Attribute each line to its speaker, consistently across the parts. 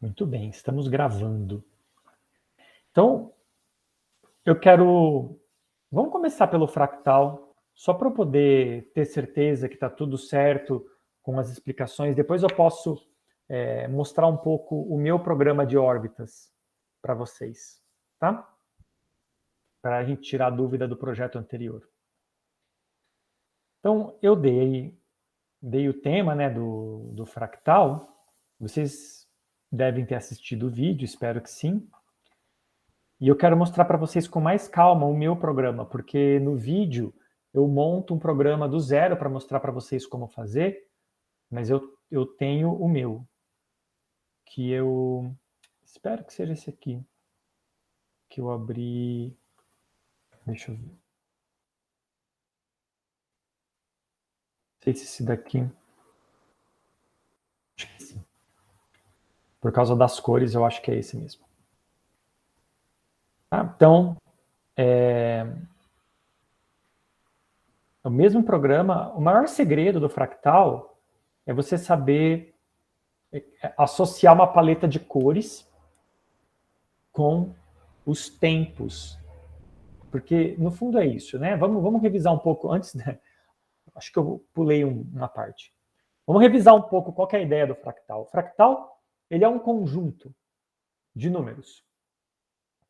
Speaker 1: Muito bem, estamos gravando. Então, eu quero... Vamos começar pelo fractal, só para eu poder ter certeza que está tudo certo com as explicações. Depois eu posso mostrar um pouco o meu programa de órbitas para vocês, tá? Para a gente tirar a dúvida do projeto anterior. Então, eu dei o tema, né, do fractal. Vocês devem ter assistido o vídeo, espero que sim. E eu quero mostrar para vocês com mais calma o meu programa, porque no vídeo eu monto um programa do zero para mostrar para vocês como fazer, mas eu tenho o meu, que eu... Espero que seja esse aqui, que eu abri... Deixa eu ver. Não sei se esse daqui... Acho que sim. Por causa das cores, eu acho que é esse mesmo. Tá? Então, o mesmo programa, o maior segredo do fractal é você saber associar uma paleta de cores com os tempos. Porque, no fundo, é isso, né? Vamos revisar um pouco antes, né? Acho que eu pulei uma parte. Vamos revisar um pouco qual é a ideia do fractal. O fractal, ele é um conjunto de números.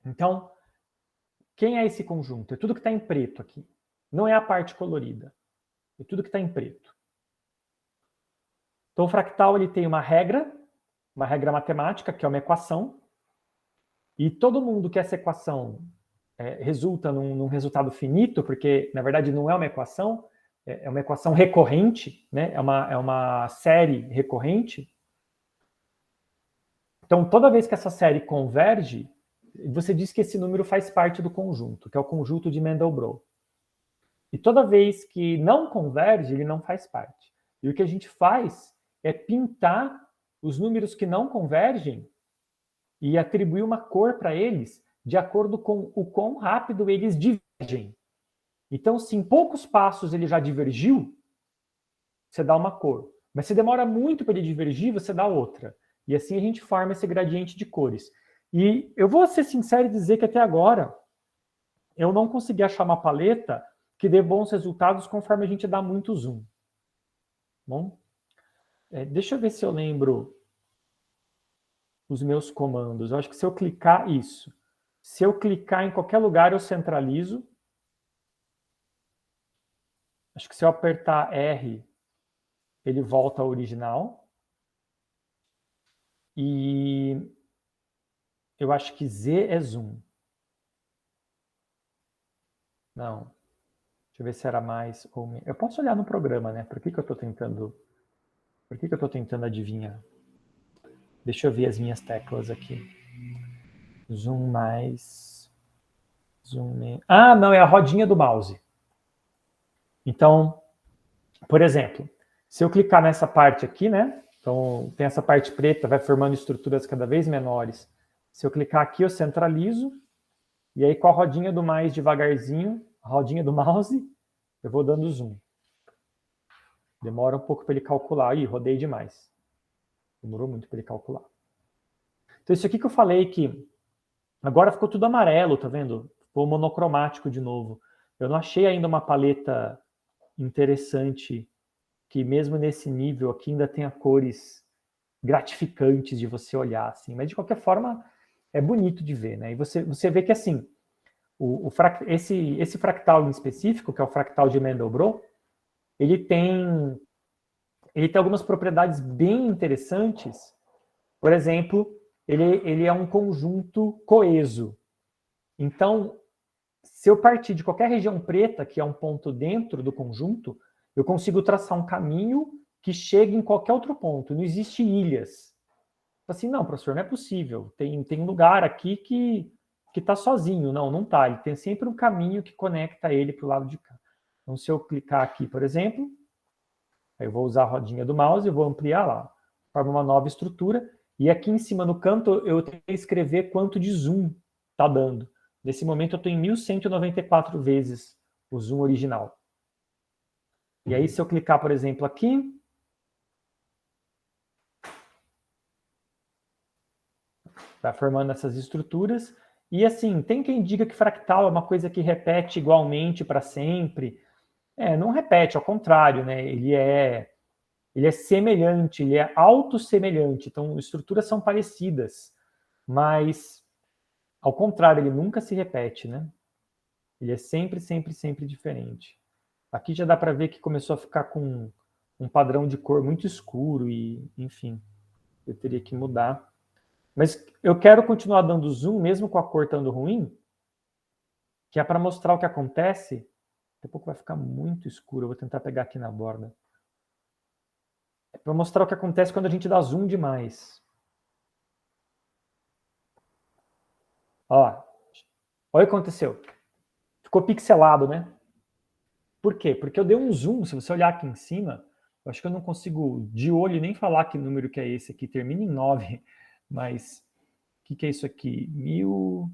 Speaker 1: Então, quem é esse conjunto? É tudo que está em preto aqui. Não é a parte colorida. É tudo que está em preto. Então, o fractal ele tem uma regra matemática, que é uma equação, e todo mundo que essa equação resulta num resultado finito, porque, na verdade, não é uma equação, é uma equação recorrente, né? é uma série recorrente. Então, toda vez que essa série converge, você diz que esse número faz parte do conjunto, que é o conjunto de Mandelbrot. E toda vez que não converge, ele não faz parte. E o que a gente faz é pintar os números que não convergem e atribuir uma cor para eles de acordo com o quão rápido eles divergem. Então, se em poucos passos ele já divergiu, você dá uma cor. Mas se demora muito para ele divergir, você dá outra. E assim a gente forma esse gradiente de cores. E eu vou ser sincero e dizer que até agora eu não consegui achar uma paleta que dê bons resultados conforme a gente dá muito zoom. Bom, deixa eu ver se eu lembro os meus comandos. Eu acho que se eu clicar isso, se eu clicar em qualquer lugar eu centralizo. Acho que se eu apertar R, ele volta ao original. E eu acho que Z é zoom. Não. Deixa eu ver se era mais ou menos. Eu posso olhar no programa, né? Por que eu estou tentando... Por que eu estou tentando adivinhar? Deixa eu ver as minhas teclas aqui. Zoom mais... Zoom menos... Ah, não, é a rodinha do mouse. Então, por exemplo, se eu clicar nessa parte aqui, né? Então, tem essa parte preta, vai formando estruturas cada vez menores. Se eu clicar aqui, eu centralizo. E aí, com a rodinha do mais devagarzinho, a rodinha do mouse, eu vou dando zoom. Demora um pouco para ele calcular. Ih, rodei demais. Demorou muito para ele calcular. Então, isso aqui que eu falei que agora ficou tudo amarelo, tá vendo? Ficou monocromático de novo. Eu não achei ainda uma paleta interessante que mesmo nesse nível aqui ainda tenha cores gratificantes de você olhar, assim. Mas, de qualquer forma, é bonito de ver, né? E você vê que, assim, esse fractal em específico, que é o fractal de Mandelbrot, ele tem algumas propriedades bem interessantes. Por exemplo, ele é um conjunto coeso. Então, se eu partir de qualquer região preta, que é um ponto dentro do conjunto, eu consigo traçar um caminho que chegue em qualquer outro ponto. Não existe ilhas. Assim, não, professor, não é possível. Tem um lugar aqui que está sozinho. Não, não está. Ele tem sempre um caminho que conecta ele para o lado de cá. Então, se eu clicar aqui, por exemplo, aí eu vou usar a rodinha do mouse e vou ampliar lá. Forma uma nova estrutura. E aqui em cima no canto eu tenho que escrever quanto de zoom está dando. Nesse momento eu estou em 1194 vezes o zoom original. E aí se eu clicar, por exemplo, aqui, Vai formando essas estruturas. E assim, tem quem diga que fractal é uma coisa que repete igualmente para sempre. Não repete, ao contrário, né? Ele é semelhante, ele é autossemelhante. Então, estruturas são parecidas, mas, ao contrário, ele nunca se repete, né? Ele é sempre, sempre, sempre diferente. Aqui já dá para ver que começou a ficar com um padrão de cor muito escuro e, enfim, eu teria que mudar. Mas eu quero continuar dando zoom, mesmo com a cor estando ruim, que é para mostrar o que acontece. Daqui a pouco vai ficar muito escuro, eu vou tentar pegar aqui na borda. É para mostrar o que acontece quando a gente dá zoom demais. Ó, olha o que aconteceu. Ficou pixelado, né? Por quê? Porque eu dei um zoom, se você olhar aqui em cima, eu acho que eu não consigo de olho nem falar que número que é esse aqui, termina em 9, mas o que é isso aqui? 1000,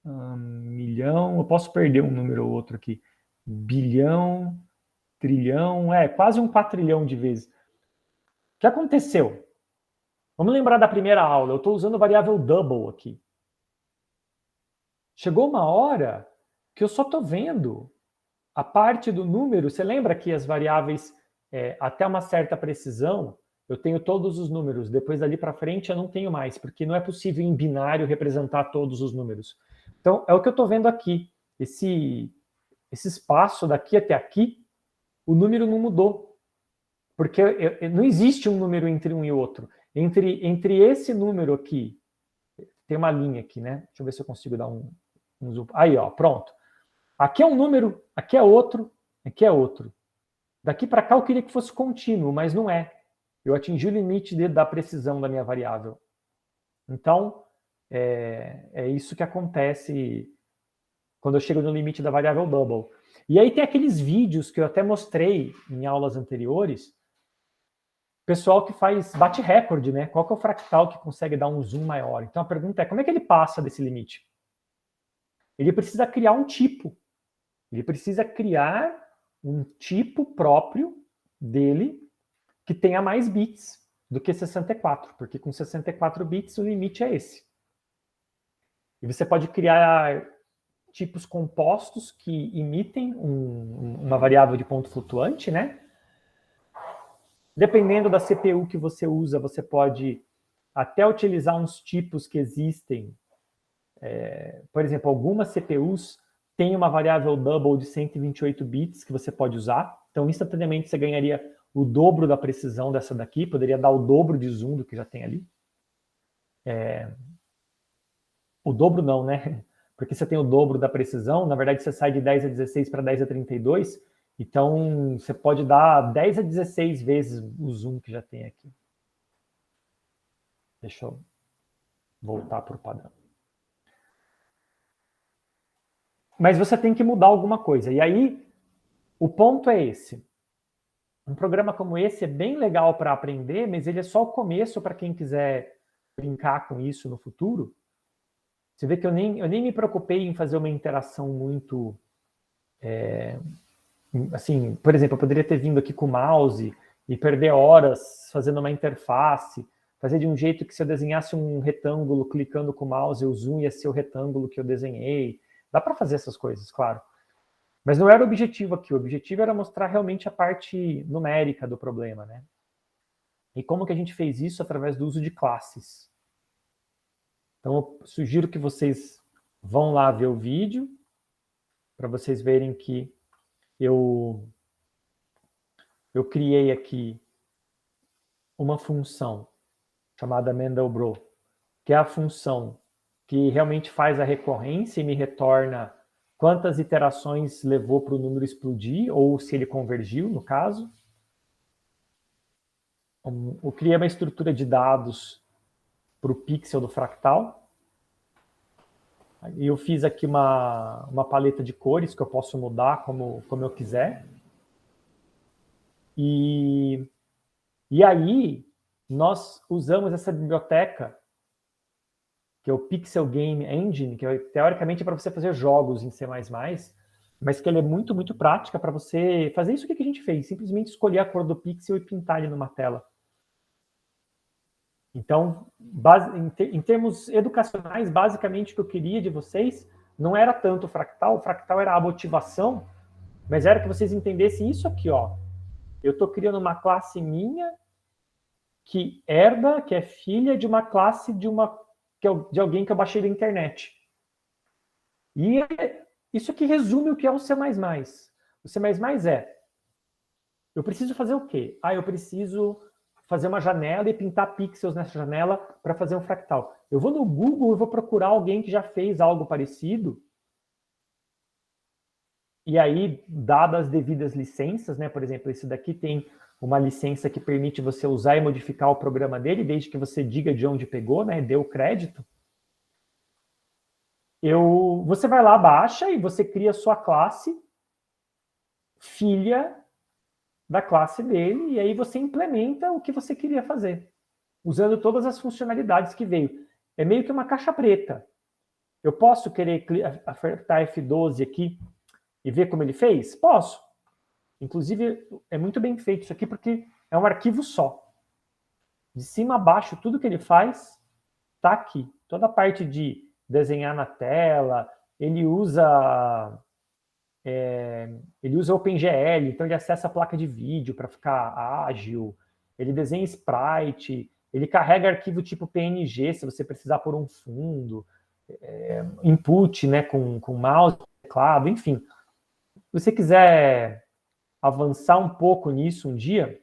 Speaker 1: milhão, eu posso perder um número ou outro aqui. Bilhão, trilhão, quase um quatrilhão de vezes. O que aconteceu? Vamos lembrar da primeira aula, eu estou usando a variável double aqui. Chegou uma hora que eu só estou vendo a parte do número. Você lembra que as variáveis, até uma certa precisão, eu tenho todos os números. Depois dali para frente eu não tenho mais, porque não é possível em binário representar todos os números. Então, é o que eu estou vendo aqui. Esse espaço daqui até aqui, o número não mudou. Porque não existe um número entre um e outro. Entre esse número aqui, tem uma linha aqui, né? Deixa eu ver se eu consigo dar um zoom. Aí, ó, pronto. Aqui é um número, aqui é outro, aqui é outro. Daqui para cá eu queria que fosse contínuo, mas não é. Eu atingi o limite da precisão da minha variável. Então, é isso que acontece quando eu chego no limite da variável double. E aí tem aqueles vídeos que eu até mostrei em aulas anteriores, pessoal que bate recorde, né? Qual que é o fractal que consegue dar um zoom maior? Então a pergunta é, como é que ele passa desse limite? Ele precisa criar um tipo. Ele precisa criar um tipo próprio dele que tenha mais bits do que 64, porque com 64 bits o limite é esse. E você pode criar tipos compostos que imitem uma variável de ponto flutuante, né? Dependendo da CPU que você usa, você pode até utilizar uns tipos que existem. Por exemplo, algumas CPUs têm uma variável double de 128 bits que você pode usar. Então, instantaneamente, você ganharia o dobro da precisão dessa daqui, poderia dar o dobro de zoom do que já tem ali. O dobro não, né? Porque você tem o dobro da precisão, na verdade você sai de 10 a 16 para 10 a 32, então você pode dar 10 a 16 vezes o zoom que já tem aqui. Deixa eu voltar para o padrão. Mas você tem que mudar alguma coisa. E aí, o ponto é esse. Um programa como esse é bem legal para aprender, mas ele é só o começo para quem quiser brincar com isso no futuro. Você vê que eu nem me preocupei em fazer uma interação muito... assim, por exemplo, eu poderia ter vindo aqui com o mouse e perder horas fazendo uma interface, fazer de um jeito que se eu desenhasse um retângulo clicando com o mouse, o zoom ia ser o retângulo que eu desenhei. Dá para fazer essas coisas, claro. Mas não era o objetivo aqui. O objetivo era mostrar realmente a parte numérica do problema, né? E como que a gente fez isso através do uso de classes. Então, eu sugiro que vocês vão lá ver o vídeo, para vocês verem que eu criei aqui uma função chamada Mandelbrot, que é a função que realmente faz a recorrência e me retorna quantas iterações levou para o número explodir, ou se ele convergiu, no caso. Eu criei uma estrutura de dados para o pixel do fractal. E eu fiz aqui uma paleta de cores que eu posso mudar como eu quiser. E aí, nós usamos essa biblioteca, que é o Pixel Game Engine, que teoricamente é para você fazer jogos em C++, mas que ele é muito, muito prática para você fazer isso que a gente fez, simplesmente escolher a cor do pixel e pintar ele numa tela. Então, em termos educacionais, basicamente o que eu queria de vocês não era tanto o fractal era a motivação, mas era que vocês entendessem isso aqui, ó. Eu estou criando uma classe minha que herda, que é filha de uma classe de alguém que eu baixei da internet. E isso aqui resume o que é o C++. O C++ eu preciso fazer o quê? Eu preciso fazer uma janela e pintar pixels nessa janela para fazer um fractal. Eu vou no Google e vou procurar alguém que já fez algo parecido. E aí, dadas as devidas licenças, né? Por exemplo, esse daqui tem uma licença que permite você usar e modificar o programa dele, desde que você diga de onde pegou, né? Dê o crédito. Você vai lá, baixa e você cria a sua classe, filha da classe dele, e aí você implementa o que você queria fazer, usando todas as funcionalidades que veio. É meio que uma caixa preta. Eu posso querer apertar F12 aqui e ver como ele fez? Posso. Inclusive, é muito bem feito isso aqui, porque é um arquivo só. De cima a baixo, tudo que ele faz está aqui. Toda a parte de desenhar na tela, ele usa OpenGL, então ele acessa a placa de vídeo para ficar ágil, ele desenha sprite, ele carrega arquivo tipo PNG, se você precisar por um fundo, input, né, com mouse, teclado, enfim. Se você quiser avançar um pouco nisso um dia,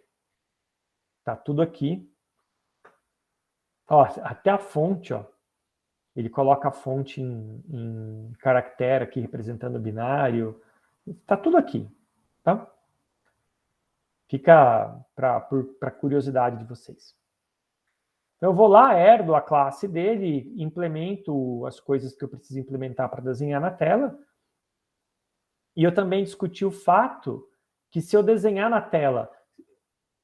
Speaker 1: tá tudo aqui. Ó, até a fonte, ó, ele coloca a fonte em caractere aqui, representando o binário. Tá tudo aqui, tá? Fica para curiosidade de vocês. Então, eu vou lá, herdo a classe dele, implemento as coisas que eu preciso implementar para desenhar na tela. E eu também discuti o fato que se eu desenhar na tela,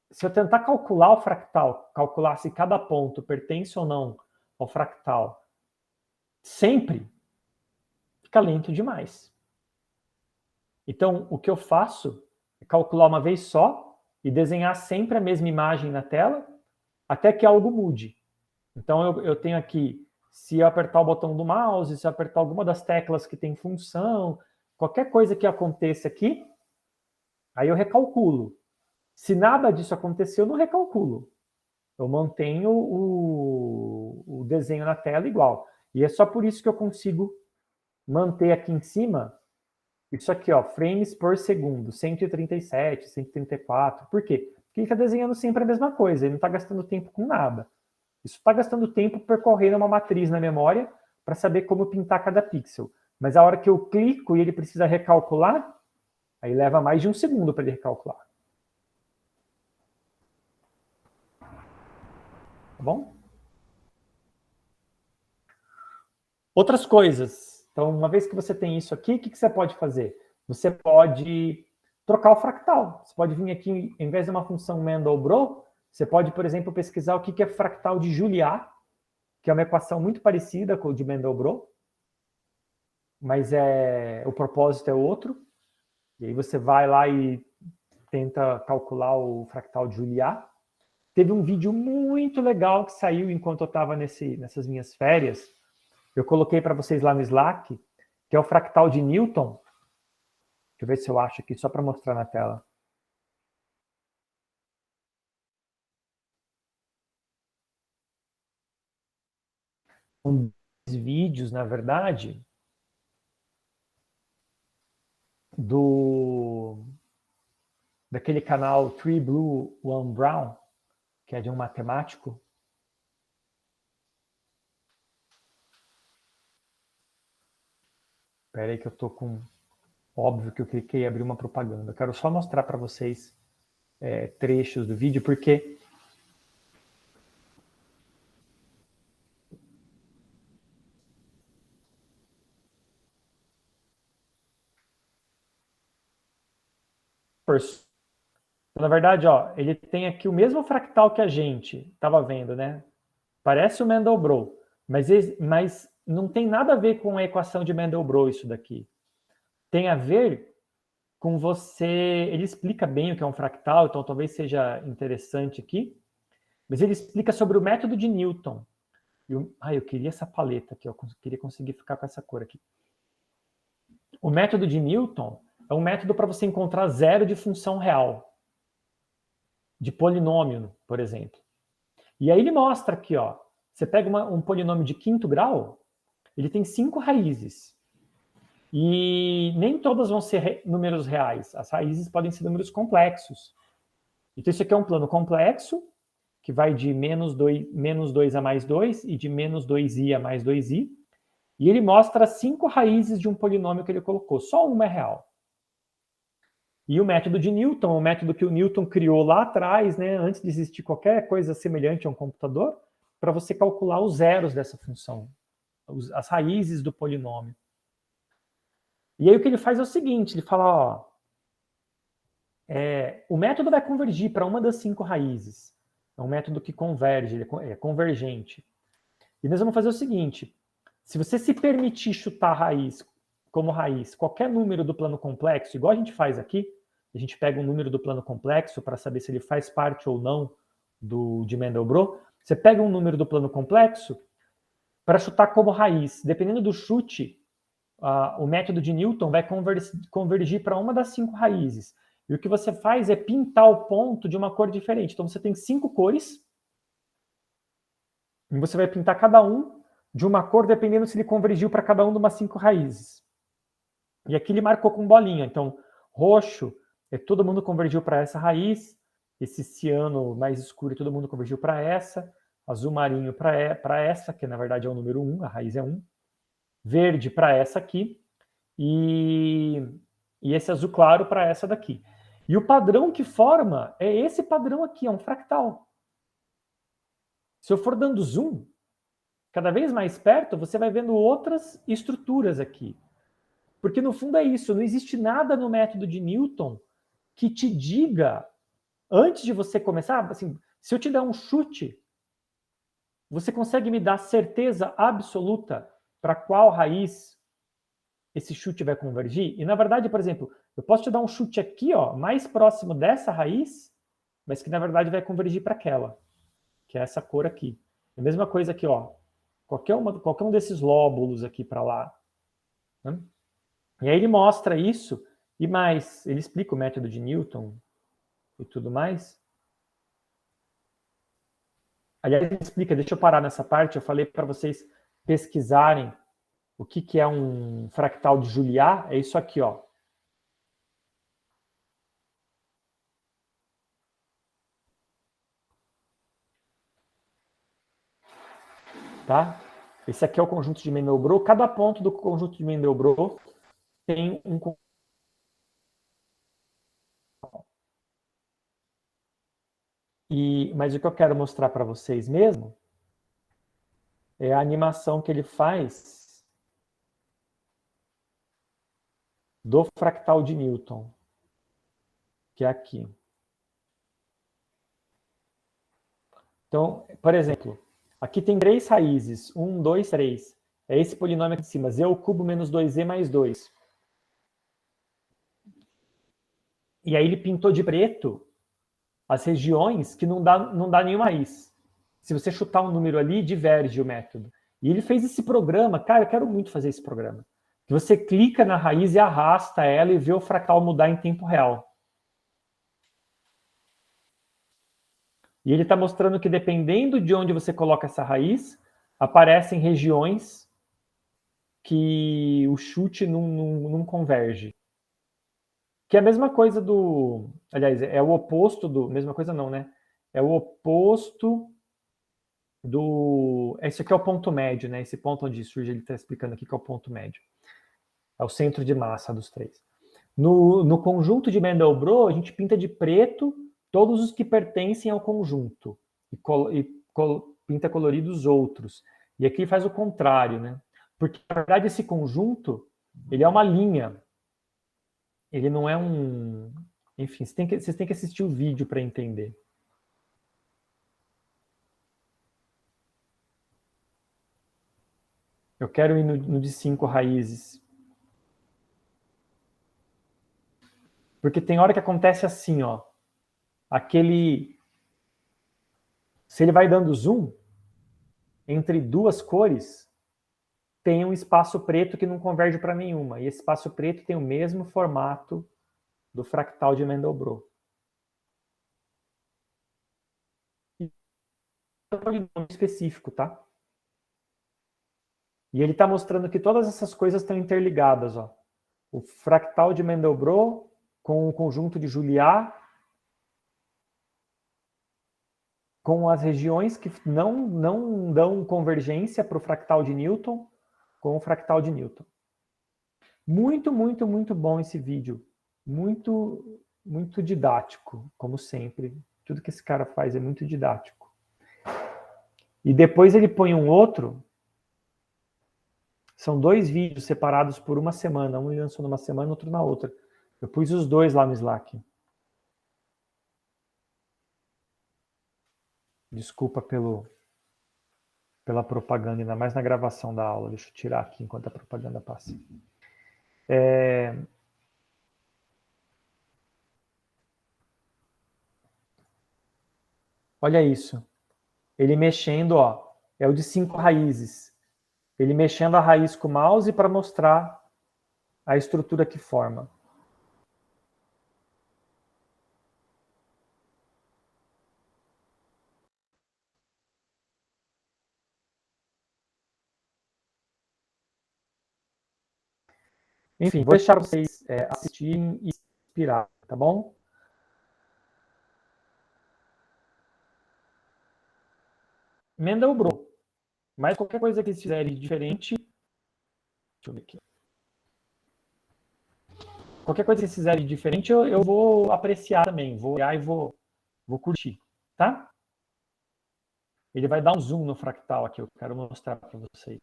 Speaker 1: se eu tentar calcular o fractal, calcular se cada ponto pertence ou não ao fractal, sempre fica lento demais. Então, o que eu faço é calcular uma vez só e desenhar sempre a mesma imagem na tela, até que algo mude. Então, eu tenho aqui, se eu apertar o botão do mouse, se eu apertar alguma das teclas que tem função, qualquer coisa que aconteça aqui, aí eu recalculo. Se nada disso acontecer, eu não recalculo. Eu mantenho o desenho na tela igual. E é só por isso que eu consigo manter aqui em cima isso aqui, ó, frames por segundo, 137, 134. Por quê? Porque ele está desenhando sempre a mesma coisa, ele não está gastando tempo com nada. Isso está gastando tempo percorrendo uma matriz na memória para saber como pintar cada pixel. Mas a hora que eu clico e ele precisa recalcular, aí leva mais de um segundo para ele recalcular. Tá bom? Outras coisas. Então, uma vez que você tem isso aqui, o que você pode fazer? Você pode trocar o fractal. Você pode vir aqui, em vez de uma função Mandelbrot, você pode, por exemplo, pesquisar o que é fractal de Juliá, que é uma equação muito parecida com o de Mandelbrot, mas o propósito é outro. E aí você vai lá e tenta calcular o fractal de Juliá. Teve um vídeo muito legal que saiu enquanto eu estava nessas minhas férias. Eu coloquei para vocês lá no Slack, que é o fractal de Newton. Deixa eu ver se eu acho aqui, só para mostrar na tela. São vídeos, na verdade, daquele canal Three Blue, One Brown, que é de um matemático. Espera aí que eu tô com... Óbvio que eu cliquei e abri uma propaganda. Eu quero só mostrar para vocês trechos do vídeo, porque... Na verdade, ó, ele tem aqui o mesmo fractal que a gente estava vendo, né? Parece o Mandelbrot, mas não tem nada a ver com a equação de Mandelbrot isso daqui. Tem a ver com você... Ele explica bem o que é um fractal, então talvez seja interessante aqui. Mas ele explica sobre o método de Newton. Eu queria essa paleta aqui, eu queria conseguir ficar com essa cor aqui. O método de Newton é um método para você encontrar zero de função real, de polinômio, por exemplo. E aí ele mostra aqui, ó, você pega um polinômio de quinto grau, ele tem 5 raízes. E nem todas vão ser números reais. As raízes podem ser números complexos. Então isso aqui é um plano complexo, que vai de menos 2 a mais 2 e de menos 2i a mais 2i. E ele mostra 5 raízes de um polinômio que ele colocou. Só uma é real. E o método de Newton, o método que o Newton criou lá atrás, né, antes de existir qualquer coisa semelhante a um computador, para você calcular os zeros dessa função, as raízes do polinômio. E aí o que ele faz é o seguinte, ele fala, ó, o método vai convergir para uma das 5 raízes. É um método que converge, ele é convergente. E nós vamos fazer o seguinte, se você se permitir chutar raiz como raiz qualquer número do plano complexo, igual a gente faz aqui, a gente pega um número do plano complexo para saber se ele faz parte ou não de Mandelbrot, você pega um número do plano complexo para chutar como raiz. Dependendo do chute, o método de Newton vai convergir para uma das 5 raízes. E o que você faz é pintar o ponto de uma cor diferente. Então você tem 5 cores, e você vai pintar cada um de uma cor, dependendo se ele convergiu para cada uma das 5 raízes. E aqui ele marcou com bolinha. Então, roxo, todo mundo convergiu para essa raiz. Esse ciano mais escuro, todo mundo convergiu para essa. Azul marinho para essa, que na verdade é o número 1, a raiz é 1. Verde para essa aqui. E esse azul claro para essa daqui. E o padrão que forma é esse padrão aqui, é um fractal. Se eu for dando zoom, cada vez mais perto, você vai vendo outras estruturas aqui. Porque no fundo é isso, não existe nada no método de Newton que te diga, antes de você começar, assim, se eu te der um chute, você consegue me dar certeza absoluta para qual raiz esse chute vai convergir? E na verdade, por exemplo, eu posso te dar um chute aqui, ó, mais próximo dessa raiz, mas que na verdade vai convergir para aquela, que é essa cor aqui. A mesma coisa aqui, ó, qualquer um desses lóbulos aqui para lá. Né? E aí ele mostra isso, e mais, ele explica o método de Newton e tudo mais. Aliás, ele explica, deixa eu parar nessa parte, eu falei para vocês pesquisarem o que é um fractal de Juliá, é isso aqui, ó. Tá? Esse aqui é o conjunto de Mandelbrot. Cada ponto do conjunto de Mandelbrot tem um. Mas o que eu quero mostrar para vocês mesmo é a animação que ele faz do fractal de Newton, que é aqui. Então, por exemplo, aqui tem 3 raízes, 1, 2, 3. É esse polinômio aqui de cima, z ao cubo menos 2z mais 2. E aí ele pintou de preto as regiões que não dá nenhuma raiz. Se você chutar um número ali, diverge o método. E ele fez esse programa, cara, eu quero muito fazer esse programa. Que você clica na raiz e arrasta ela e vê o fractal mudar em tempo real. E ele está mostrando que dependendo de onde você coloca essa raiz, aparecem regiões que o chute não converge. Que é a mesma coisa do... Aliás, é o oposto do... Mesma coisa não, né? É o oposto do... Esse aqui é o ponto médio, né? Esse ponto onde surge, ele está explicando aqui que é o ponto médio. É o centro de massa dos 3. No conjunto de Mandelbrot, a gente pinta de preto todos os que pertencem ao conjunto. Pinta colorido os outros. E aqui faz o contrário, né? Porque, na verdade, esse conjunto, ele é uma linha. Ele não é um... Enfim, vocês têm que assistir o vídeo para entender. Eu quero ir no de 5 raízes. Porque tem hora que acontece assim, ó. Aquele Se ele vai dando zoom, entre duas cores, tem um espaço preto que não converge para nenhuma. E esse espaço preto tem o mesmo formato do fractal de Mandelbrot. É um polinômio específico, tá? E ele está mostrando que todas essas coisas estão interligadas, ó. O fractal de Mandelbrot com o conjunto de Juliá, com as regiões que não dão convergência para o fractal de Newton, com o fractal de Newton. Muito, muito, muito bom esse vídeo. Muito, muito didático, como sempre. Tudo que esse cara faz é muito didático. E depois ele põe um outro. São 2 vídeos separados por uma semana. Um ele lançou numa semana, outro na outra. Eu pus os 2 lá no Slack. Desculpa pela propaganda, ainda mais na gravação da aula. Deixa eu tirar aqui enquanto a propaganda passa. Olha isso. Ele mexendo, ó. É o de 5 raízes. Ele mexendo a raiz com o mouse para mostrar a estrutura que forma. Enfim, vou deixar vocês assistirem e inspirar, tá bom? Mandelbrot. Mas qualquer coisa que eles fizerem diferente... Deixa eu ver aqui. Qualquer coisa que eles fizerem diferente, eu vou apreciar também. Vou olhar e vou curtir, tá? Ele vai dar um zoom no fractal aqui, eu quero mostrar para vocês.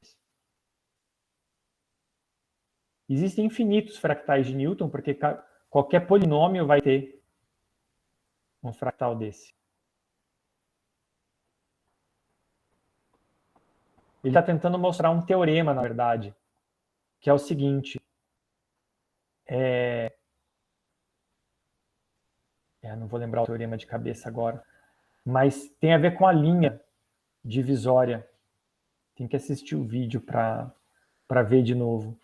Speaker 1: Existem infinitos fractais de Newton, porque qualquer polinômio vai ter um fractal desse. Ele está tentando mostrar um teorema, na verdade, que é o seguinte. Não vou lembrar o teorema de cabeça agora, mas tem a ver com a linha divisória. Tem que assistir o vídeo para ver de novo.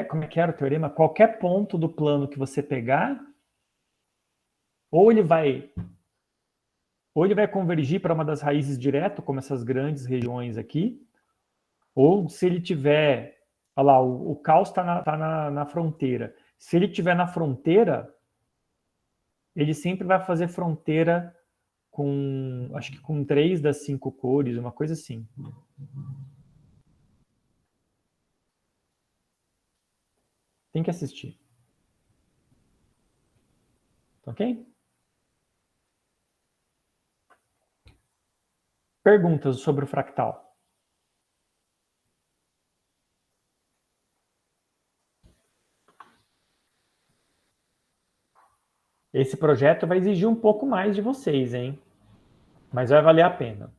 Speaker 1: Como é que era o teorema? Qualquer ponto do plano que você pegar, ou ele vai convergir para uma das raízes direto, como essas grandes regiões aqui, ou se ele tiver... Olha lá, o caos está na fronteira. Se ele estiver na fronteira, ele sempre vai fazer fronteira com, acho que com 3 das 5 cores, uma coisa assim. Tem que assistir. Ok? Perguntas sobre o fractal. Esse projeto vai exigir um pouco mais de vocês, hein? Mas vai valer a pena.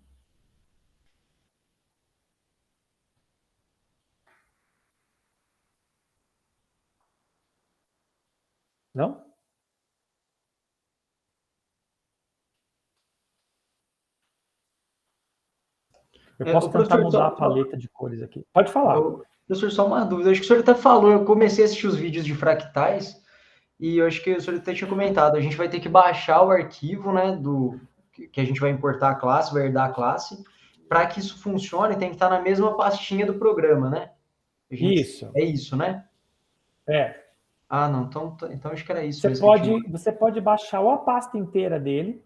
Speaker 1: Não? Eu posso tentar mudar a paleta de cores aqui. Pode falar.
Speaker 2: Professor, só uma dúvida. Acho que o senhor até falou, eu comecei a assistir os vídeos de fractais e eu acho que o senhor até tinha comentado, a gente vai ter que baixar o arquivo, né, que a gente vai importar a classe, vai herdar a classe. Para que isso funcione, tem que estar na mesma pastinha do programa, né?
Speaker 1: Isso.
Speaker 2: É isso, né?
Speaker 1: É.
Speaker 2: Ah, não. Então acho que era isso.
Speaker 1: Você pode baixar ou a pasta inteira dele,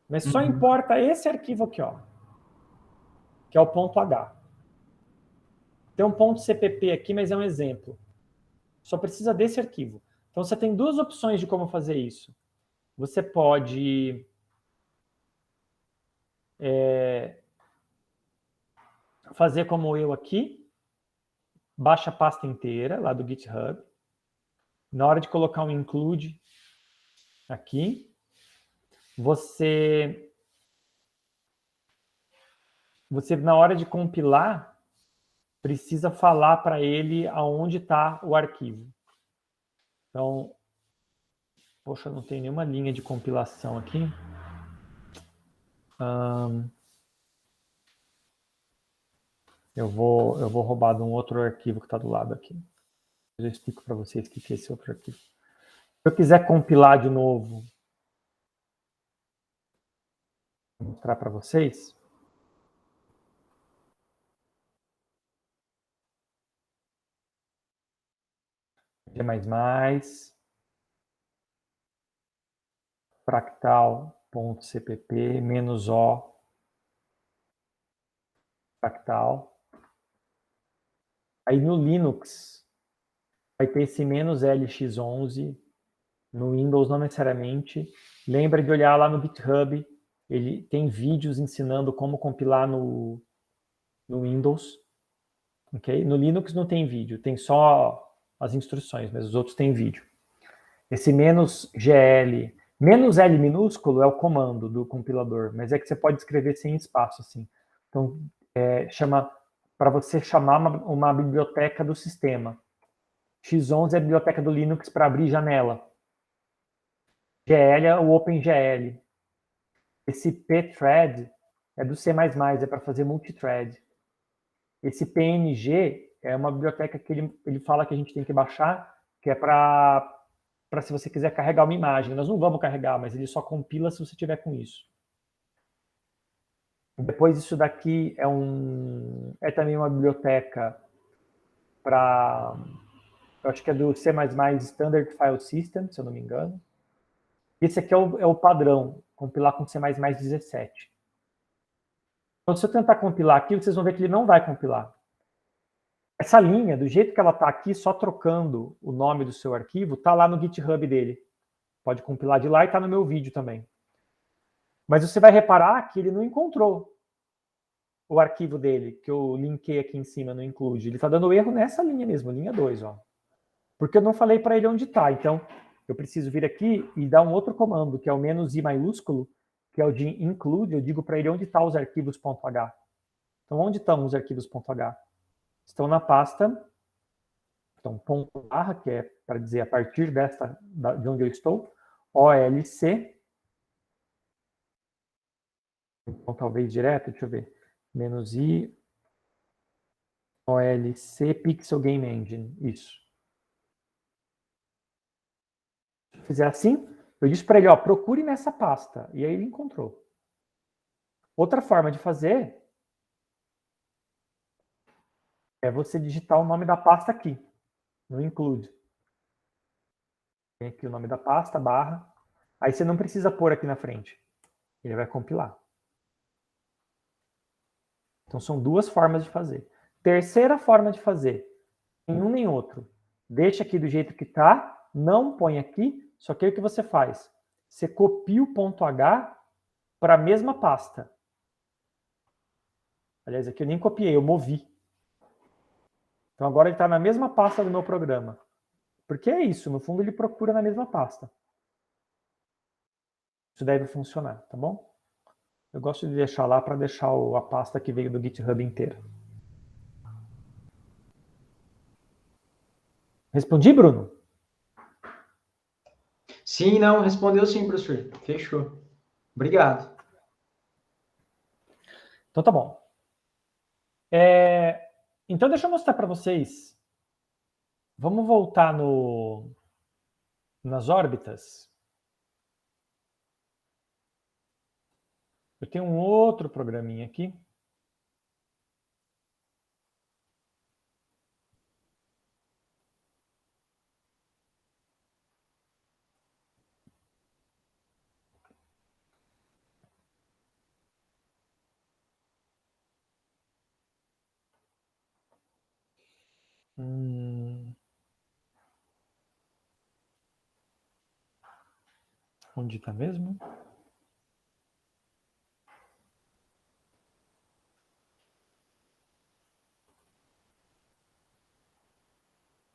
Speaker 1: mas só importa esse arquivo aqui, ó, que é o ponto H. Tem um ponto CPP aqui, mas é um exemplo. Só precisa desse arquivo. Então, você tem 2 opções de como fazer isso. Você pode fazer como eu aqui, baixa a pasta inteira lá do GitHub. Na hora de colocar um include aqui, você na hora de compilar, precisa falar para ele aonde está o arquivo. Então, Poxa, não tem nenhuma linha de compilação aqui. Eu vou roubar de um outro arquivo que está do lado aqui. Eu explico para vocês o que é esse outro arquivo. Se eu quiser compilar de novo, vou mostrar para vocês. G++, fractal.cpp, -o, fractal. Aí no Linux, vai ter esse -lx11, no Windows não necessariamente. Lembra de olhar lá no GitHub, ele tem vídeos ensinando como compilar no Windows. Okay? No Linux não tem vídeo, tem só as instruções, mas os outros têm vídeo. Esse -gl, -l minúsculo é o comando do compilador, mas é que você pode escrever sem espaço, assim. Então, chama para você chamar uma biblioteca do sistema. X11 é a biblioteca do Linux para abrir janela. GL é o OpenGL. Esse pthread é do C++, é para fazer multithread. Esse PNG é uma biblioteca que ele fala que a gente tem que baixar, que é para se você quiser carregar uma imagem. Nós não vamos carregar, mas ele só compila se você tiver com isso. Depois isso daqui é também uma biblioteca para, eu acho que é do C++ Standard File System, se eu não me engano. Esse aqui é o padrão, compilar com C++ 17. Então, se eu tentar compilar aqui, vocês vão ver que ele não vai compilar. Essa linha, do jeito que ela está aqui, só trocando o nome do seu arquivo, está lá no GitHub dele. Pode compilar de lá e está no meu vídeo também. Mas você vai reparar que ele não encontrou o arquivo dele, que eu linkei aqui em cima no include. Ele está dando erro nessa linha mesmo, linha 2. Ó. Porque eu não falei para ele onde está. Então, eu preciso vir aqui e dar um outro comando, que é o -i maiúsculo, que é o de include. Eu digo para ele onde estão os arquivos .h. Então, onde estão os arquivos .h? Estão na pasta, então, /, que é para dizer a partir de onde eu estou, OLC, então talvez direto, deixa eu ver, -i, OLC, Pixel Game Engine, isso. Se eu fizer assim, eu disse para ele, ó, procure nessa pasta, e aí ele encontrou. Outra forma de fazer é você digitar o nome da pasta aqui, no include. Tem aqui o nome da pasta, barra, aí você não precisa pôr aqui na frente, ele vai compilar. Então, são duas formas de fazer. Terceira forma de fazer, nenhum nem outro. Deixa aqui do jeito que está, não põe aqui, só que aí o que você faz? Você copia o .h para a mesma pasta. Aliás, aqui eu nem copiei, eu movi. Então, agora ele está na mesma pasta do meu programa. Porque é isso, no fundo ele procura na mesma pasta. Isso deve funcionar, tá bom? Eu gosto de deixar lá para deixar a pasta que veio do GitHub inteira. Respondi, Bruno?
Speaker 2: Sim, não, respondeu sim, professor. Fechou. Obrigado.
Speaker 1: Então tá bom. Então deixa eu mostrar para vocês. Vamos voltar nas órbitas. Eu tenho um outro programinha aqui. Onde está mesmo?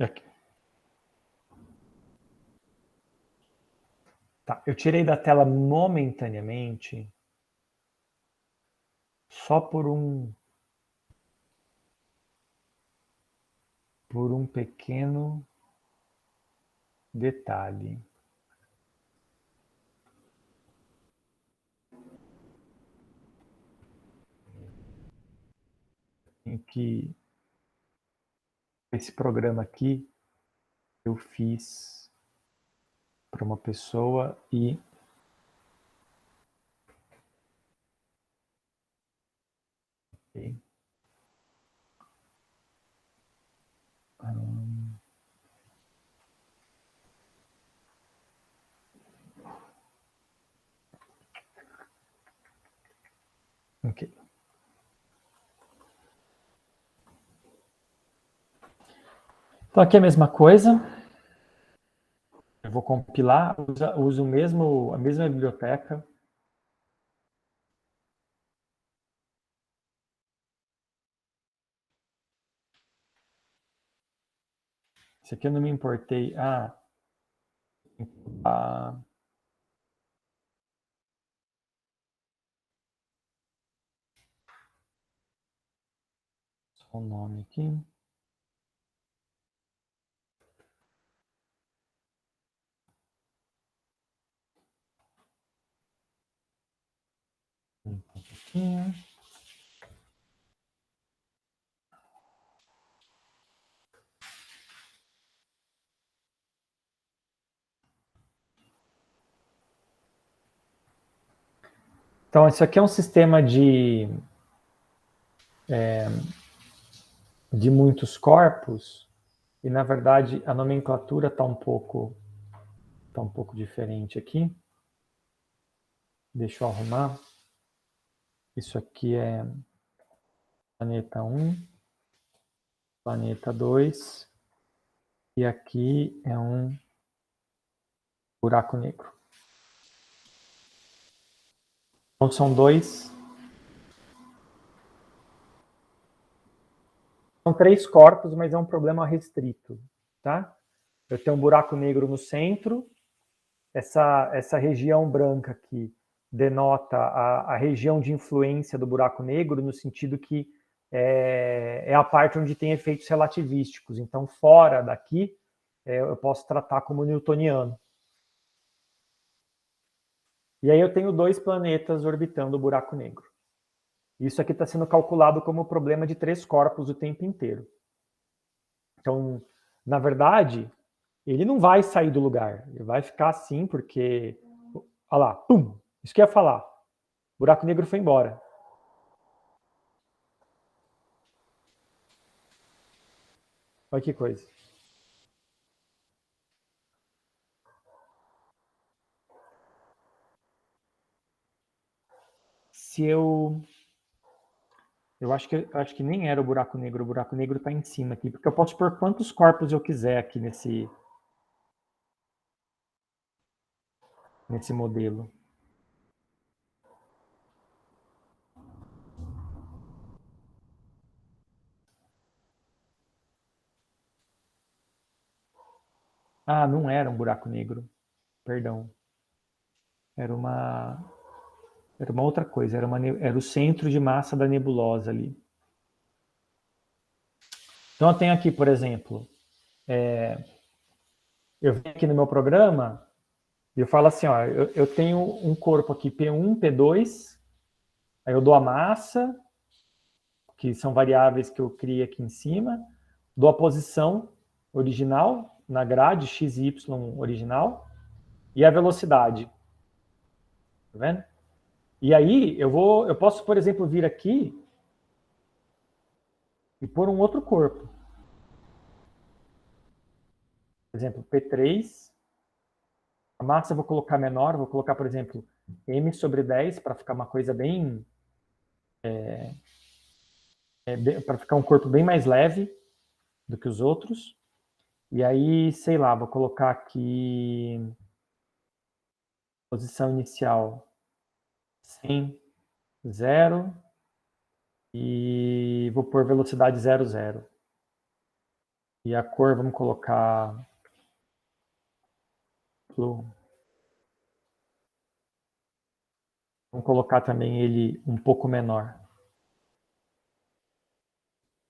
Speaker 1: Aqui. Tá, eu tirei da tela momentaneamente só por um pequeno detalhe. tenho que... Esse programa aqui, eu fiz para uma pessoa e... Okay. Ok. Então aqui é a mesma coisa. Eu vou compilar, uso a mesma biblioteca. Esse aqui eu não me importei. Só o nome aqui. Um pouquinho. Então, isso aqui é um sistema de muitos corpos, e na verdade a nomenclatura está um pouco diferente aqui. Deixa eu arrumar. Isso aqui é planeta 1, planeta 2, e aqui é um buraco negro. Então são dois. São 3 corpos, mas é um problema restrito, tá? Eu tenho um buraco negro no centro, essa região branca aqui denota a região de influência do buraco negro, no sentido que é a parte onde tem efeitos relativísticos. Então, fora daqui, eu posso tratar como newtoniano. E aí eu tenho 2 planetas orbitando o buraco negro. Isso aqui está sendo calculado como problema de 3 corpos o tempo inteiro. Então, na verdade, ele não vai sair do lugar. Ele vai ficar assim porque... Olha lá, pum! Isso que eu ia falar. O buraco negro foi embora. Olha que coisa. Se eu... Eu acho que nem era o buraco negro está em cima aqui, porque eu posso pôr quantos corpos eu quiser aqui nesse modelo. Ah, não era um buraco negro. Perdão. Era uma outra coisa. Era o centro de massa da nebulosa ali. Então eu tenho aqui, por exemplo, eu venho aqui no meu programa e eu falo assim, ó, eu tenho um corpo aqui P1, P2, aí eu dou a massa, que são variáveis que eu criei aqui em cima, dou a posição original na grade, x e y original, e a velocidade. Tá vendo? E aí eu posso, por exemplo, vir aqui e pôr um outro corpo. Por exemplo, P3, a massa eu vou colocar menor, vou colocar, por exemplo, m sobre 10, para ficar uma coisa bem... para ficar um corpo bem mais leve do que os outros. E aí, sei lá, vou colocar aqui posição inicial 100, 0, e vou pôr velocidade 0, 0. E a cor vamos colocar blue. Vamos colocar também ele um pouco menor.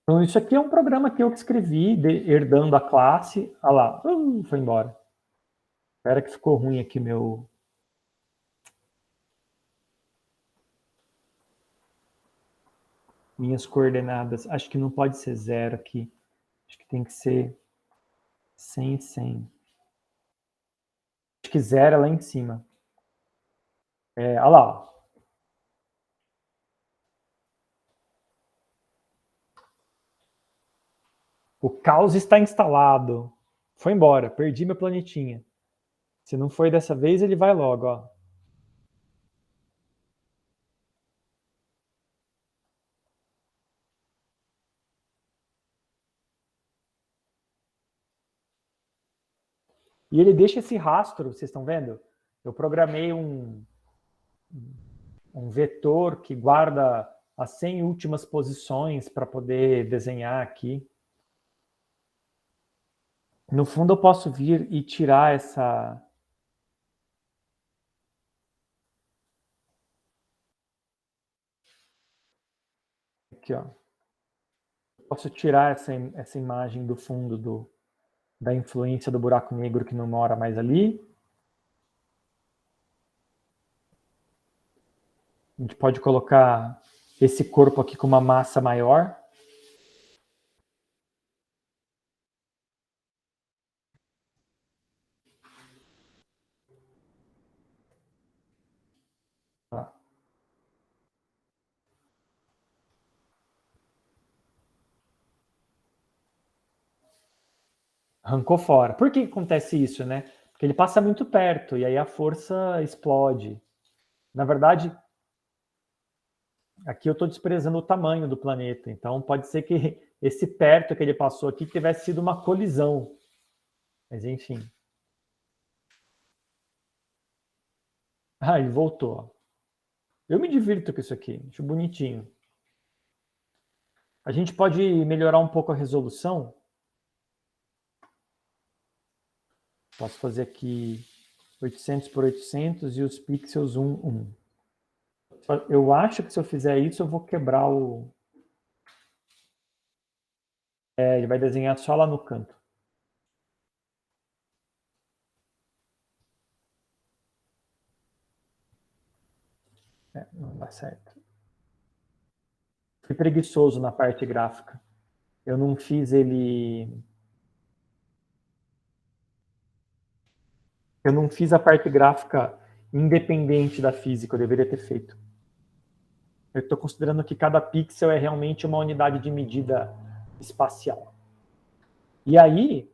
Speaker 1: Então isso aqui é um programa que eu escrevi, herdando a classe. Olha lá, foi embora. Espera que ficou ruim aqui meu... minhas coordenadas. Acho que não pode ser 0 aqui. Acho que tem que ser 100, 100. Acho que 0 é lá em cima. Olha lá, ó. O caos está instalado. Foi embora, perdi meu planetinha. Se não foi dessa vez, ele vai logo, ó. E ele deixa esse rastro, vocês estão vendo? Eu programei um vetor que guarda as 100 últimas posições para poder desenhar aqui. No fundo, eu posso vir e tirar essa... Aqui, ó. Posso tirar essa imagem do fundo da influência do buraco negro que não mora mais ali. A gente pode colocar esse corpo aqui com uma massa maior. Tá. Arrancou fora. Por que acontece isso, né? Porque ele passa muito perto e aí a força explode. Na verdade, aqui eu estou desprezando o tamanho do planeta. Então pode ser que esse perto que ele passou aqui tivesse sido uma colisão. Mas enfim. Ah, ele voltou. Eu me divirto com isso aqui. Acho bonitinho. A gente pode melhorar um pouco a resolução. Posso fazer aqui 800 por 800 e os pixels 1, 1. Eu acho que se eu fizer isso, eu vou quebrar o... ele vai desenhar só lá no canto. Não dá certo. Fui preguiçoso na parte gráfica. Eu não fiz ele... Eu não fiz a parte gráfica independente da física, eu deveria ter feito. Eu estou considerando que cada pixel é realmente uma unidade de medida espacial. E aí,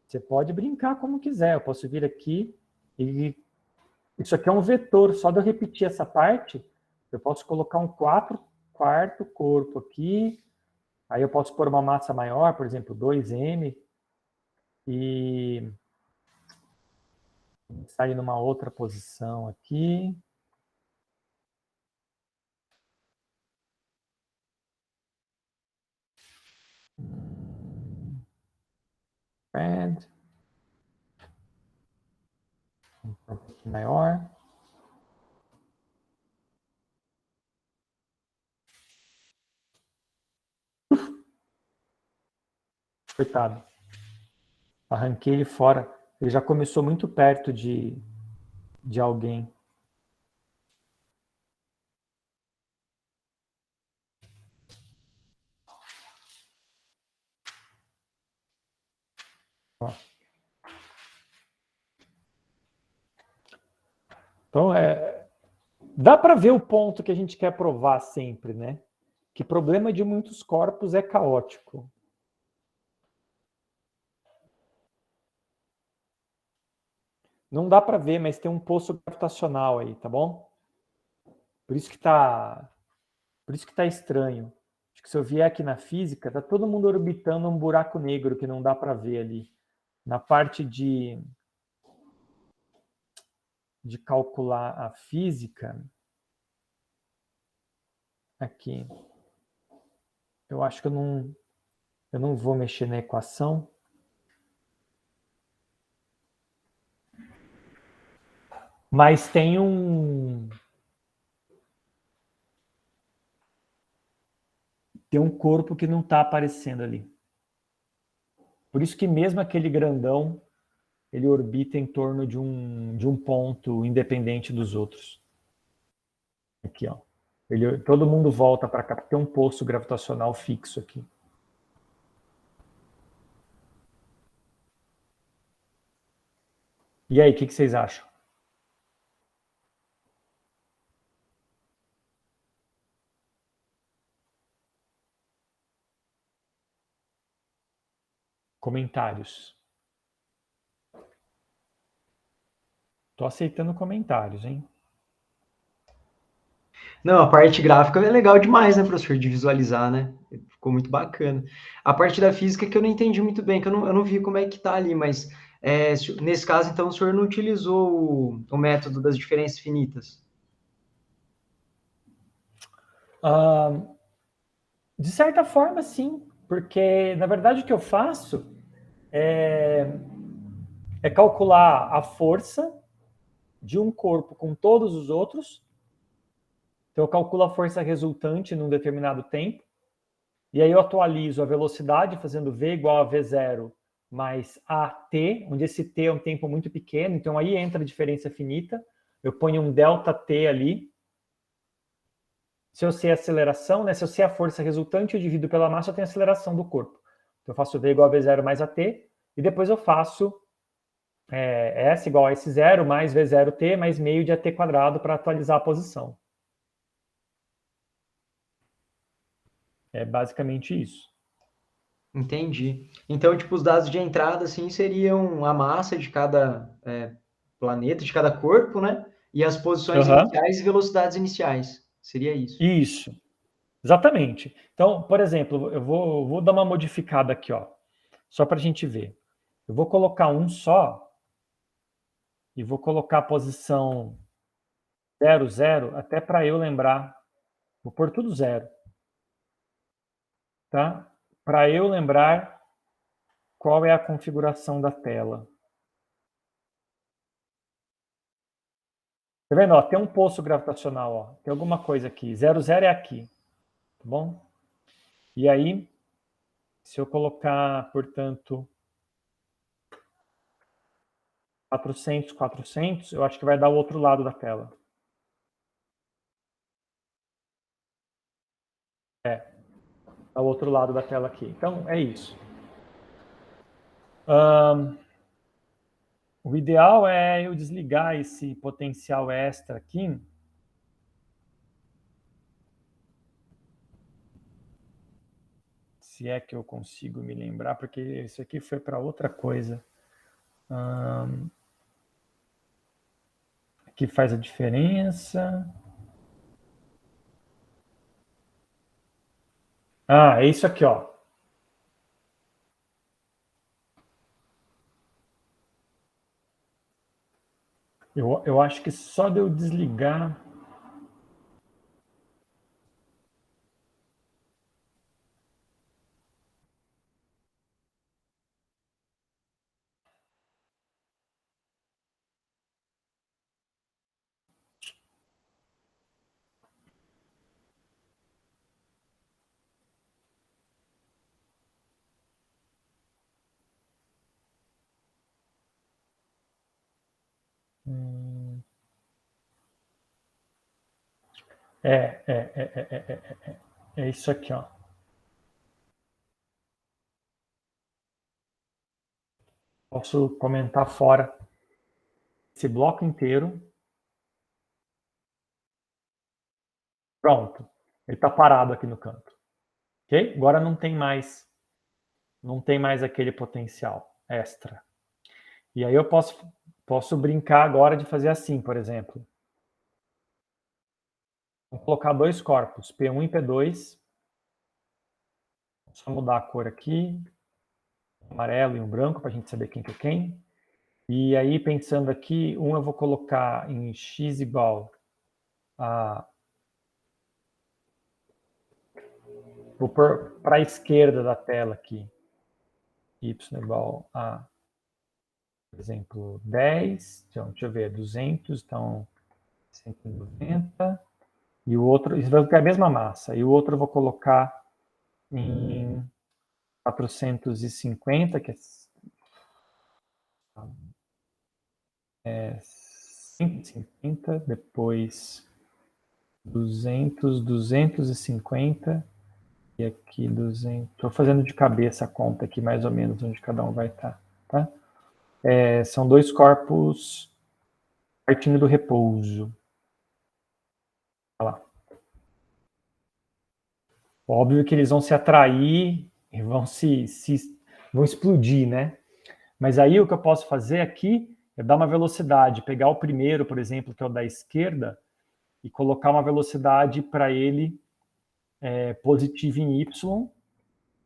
Speaker 1: você pode brincar como quiser. Eu posso vir aqui e... Isso aqui é um vetor. Só de eu repetir essa parte, eu posso colocar um quarto corpo aqui. Aí eu posso pôr uma massa maior, por exemplo, 2m. E sair numa outra posição aqui. Add. Um pouquinho maior. Coitado. Arranquei ele fora. Ele já começou muito perto de alguém. Ó. Então, dá para ver o ponto que a gente quer provar sempre, né? Que problema de muitos corpos é caótico. Não dá para ver, mas tem um poço gravitacional aí, tá bom? Por isso que tá estranho. Acho que se eu vier aqui na física, tá todo mundo orbitando um buraco negro que não dá para ver ali. Na parte de calcular a física, aqui, eu acho que eu não vou mexer na equação. Mas tem um corpo que não está aparecendo ali. Por isso que mesmo aquele grandão, ele orbita em torno de um ponto independente dos outros. Aqui, ó. Todo mundo volta para cá, porque tem um poço gravitacional fixo aqui. E aí, o que vocês acham? Comentários. Tô aceitando comentários, hein?
Speaker 2: Não, a parte gráfica é legal demais, né, professor, de visualizar, né? Ficou muito bacana. A parte da física que eu não entendi muito bem, que eu não vi como é que tá ali, mas nesse caso, então, o senhor não utilizou o método das diferenças finitas?
Speaker 1: De certa forma, sim, porque, na verdade, o que eu faço é calcular a força de um corpo com todos os outros. Então, eu calculo a força resultante num determinado tempo, e aí eu atualizo a velocidade fazendo V igual a V0 mais AT, onde esse T é um tempo muito pequeno, então aí entra a diferença finita. Eu ponho um ΔT ali. Se eu sei a aceleração, né? Se eu sei a força resultante, eu divido pela massa, eu tenho a aceleração do corpo. Então eu faço V igual a V0 mais AT, e depois eu faço S igual a S0 mais V0T mais meio de AT quadrado para atualizar a posição. É basicamente isso.
Speaker 2: Entendi. Então, tipo, os dados de entrada, assim, seriam a massa de cada planeta, de cada corpo, né? E as posições iniciais e velocidades iniciais. Seria isso.
Speaker 1: Isso, exatamente. Então, por exemplo, eu vou dar uma modificada aqui, ó, só para a gente ver. Eu vou colocar um só e vou colocar a posição 0, 0, até para eu lembrar. Vou pôr tudo 0. Tá? Para eu lembrar qual é a configuração da tela. Tá vendo? Ó, tem um poço gravitacional, ó. Tem alguma coisa aqui. 0, 0 é aqui. Tá bom? E aí, se eu colocar, portanto, 400, 400, eu acho que vai dar o outro lado da tela. Dá o outro lado da tela aqui. Então, é isso. O ideal é eu desligar esse potencial extra aqui. Se é que eu consigo me lembrar, porque isso aqui foi para outra coisa. Aqui faz a diferença. Ah, é isso aqui, ó. Eu acho que só de eu desligar. É isso aqui, ó. Posso comentar fora esse bloco inteiro. Pronto. Ele está parado aqui no canto. Ok? Agora não tem mais aquele potencial extra. E aí eu posso brincar agora de fazer assim, por exemplo. Vou colocar dois corpos, P1 e P2. Só mudar a cor aqui. Um amarelo e um branco, para a gente saber quem que é quem. E aí, pensando aqui, um eu vou colocar em x igual a... Vou pôr para a esquerda da tela aqui. Y igual a, por exemplo, 10. Então, deixa eu ver, 200, então 190. E o outro, isso vai ter a mesma massa. E o outro eu vou colocar em 450, que é 150, depois 200, 250 e aqui 200. Estou fazendo de cabeça a conta aqui, mais ou menos, onde cada um vai estar. Tá? São dois corpos partindo do repouso. Olha lá. Óbvio que eles vão se atrair e vão explodir, né? Mas aí o que eu posso fazer aqui é dar uma velocidade, pegar o primeiro, por exemplo, que é o da esquerda, e colocar uma velocidade para ele positiva em y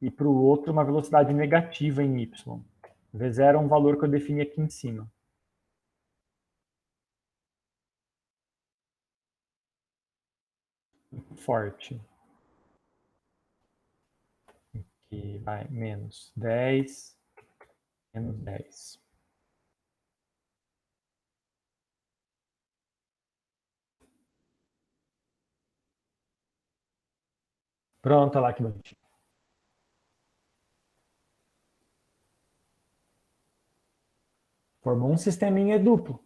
Speaker 1: e para o outro uma velocidade negativa em y. V0 é um valor que eu defini aqui em cima. Forte. Aqui vai menos 10, menos 10. Pronto, olha lá que bonitinho. Formou um sisteminha duplo.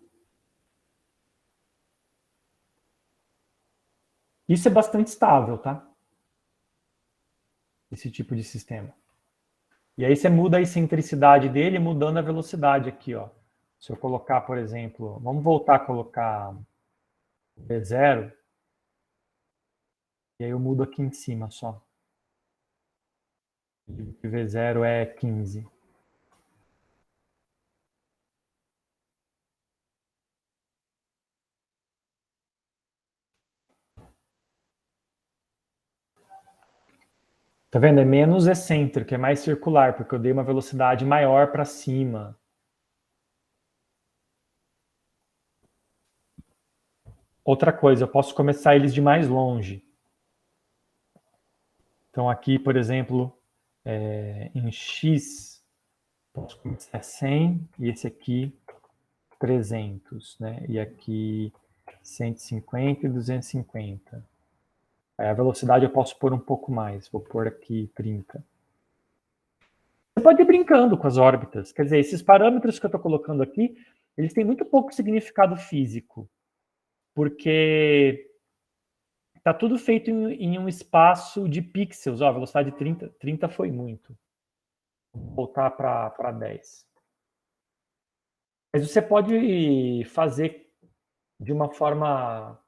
Speaker 1: Isso é bastante estável, tá? Esse tipo de sistema. E aí você muda a excentricidade dele mudando a velocidade aqui, ó. Se eu colocar, por exemplo, vamos voltar a colocar V0, e aí eu mudo aqui em cima só. V0 é 15. Tá vendo? É menos excêntrico, é mais circular, porque eu dei uma velocidade maior para cima. Outra coisa, eu posso começar eles de mais longe. Então aqui, por exemplo, em X, posso começar 100 e esse aqui 300, né? E aqui 150 e 250. Aí a velocidade eu posso pôr um pouco mais, vou pôr aqui 30. Você pode ir brincando com as órbitas. Quer dizer, esses parâmetros que eu estou colocando aqui, eles têm muito pouco significado físico, porque está tudo feito em um espaço de pixels. Ó, a velocidade de 30 foi muito. Vou voltar para 10. Mas você pode fazer de uma forma...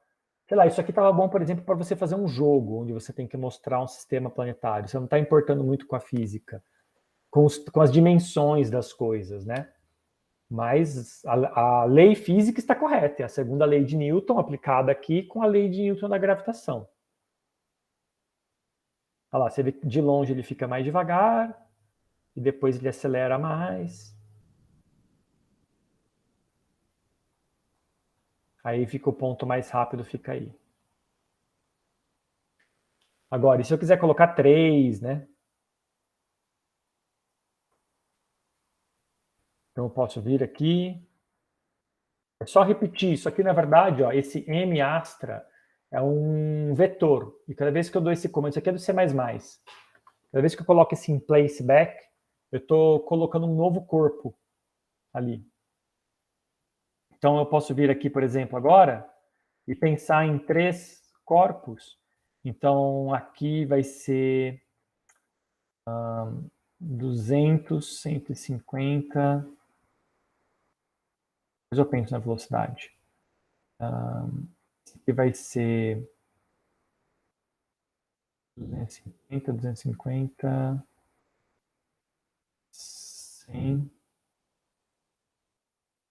Speaker 1: Sei lá, isso aqui estava bom, por exemplo, para você fazer um jogo, onde você tem que mostrar um sistema planetário. Você não está importando muito com a física, com as dimensões das coisas, né? Mas a lei física está correta, é a segunda lei de Newton aplicada aqui com a lei de Newton da gravitação. Olha lá, você vê que de longe ele fica mais devagar, e depois ele acelera mais. Aí fica o ponto mais rápido, fica aí. Agora, e se eu quiser colocar 3, né? Então eu posso vir aqui. É só repetir. Isso aqui, na verdade, ó, esse M astra é um vetor. E cada vez que eu dou esse comando, isso aqui é do C++. Cada vez que eu coloco esse in place back, eu estou colocando um novo corpo ali. Então eu posso vir aqui, por exemplo, agora e pensar em 3 corpos. Então aqui vai ser 200, 150. Depois eu penso na velocidade. Esse aqui vai ser 250, 250, 100.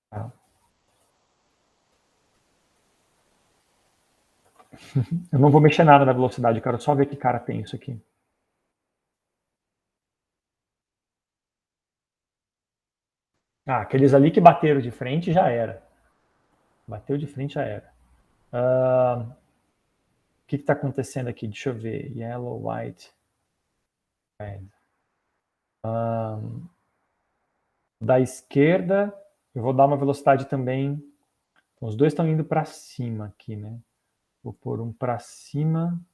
Speaker 1: Tá. Eu não vou mexer nada na velocidade, eu quero só ver que cara tem isso aqui. Ah, aqueles ali que bateram de frente já era. Bateu de frente já era. O que está acontecendo aqui? Deixa eu ver. Yellow, white, red. Da esquerda, eu vou dar uma velocidade também. Os dois estão indo para cima aqui, né? Vou pôr um para cima,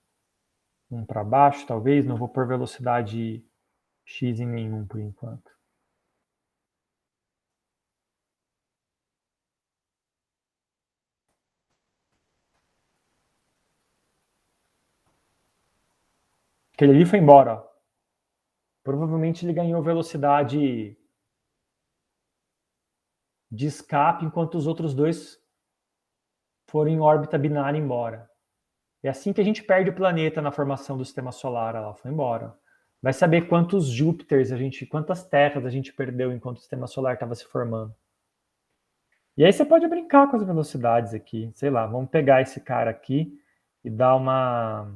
Speaker 1: um para baixo, talvez. Não vou pôr velocidade X em nenhum por enquanto. Aquele ali foi embora, ó. Provavelmente ele ganhou velocidade de escape enquanto os outros dois foram em órbita binária embora. É assim que a gente perde o planeta na formação do sistema solar. Ela foi embora. Vai saber quantos Júpiters quantas terras a gente perdeu enquanto o sistema solar estava se formando. E aí você pode brincar com as velocidades aqui. Sei lá, vamos pegar esse cara aqui e dar uma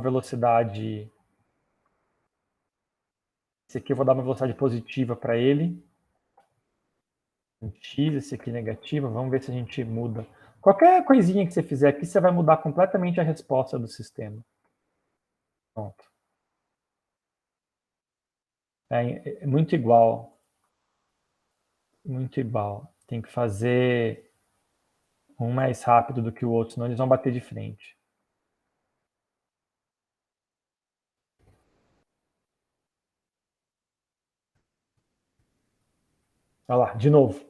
Speaker 1: velocidade. Esse aqui eu vou dar uma velocidade positiva para ele. Um X, esse aqui negativa. Vamos ver se a gente muda. Qualquer coisinha que você fizer aqui, você vai mudar completamente a resposta do sistema. Pronto. É muito igual. Muito igual. Tem que fazer um mais rápido do que o outro, senão eles vão bater de frente. Olha lá, de novo.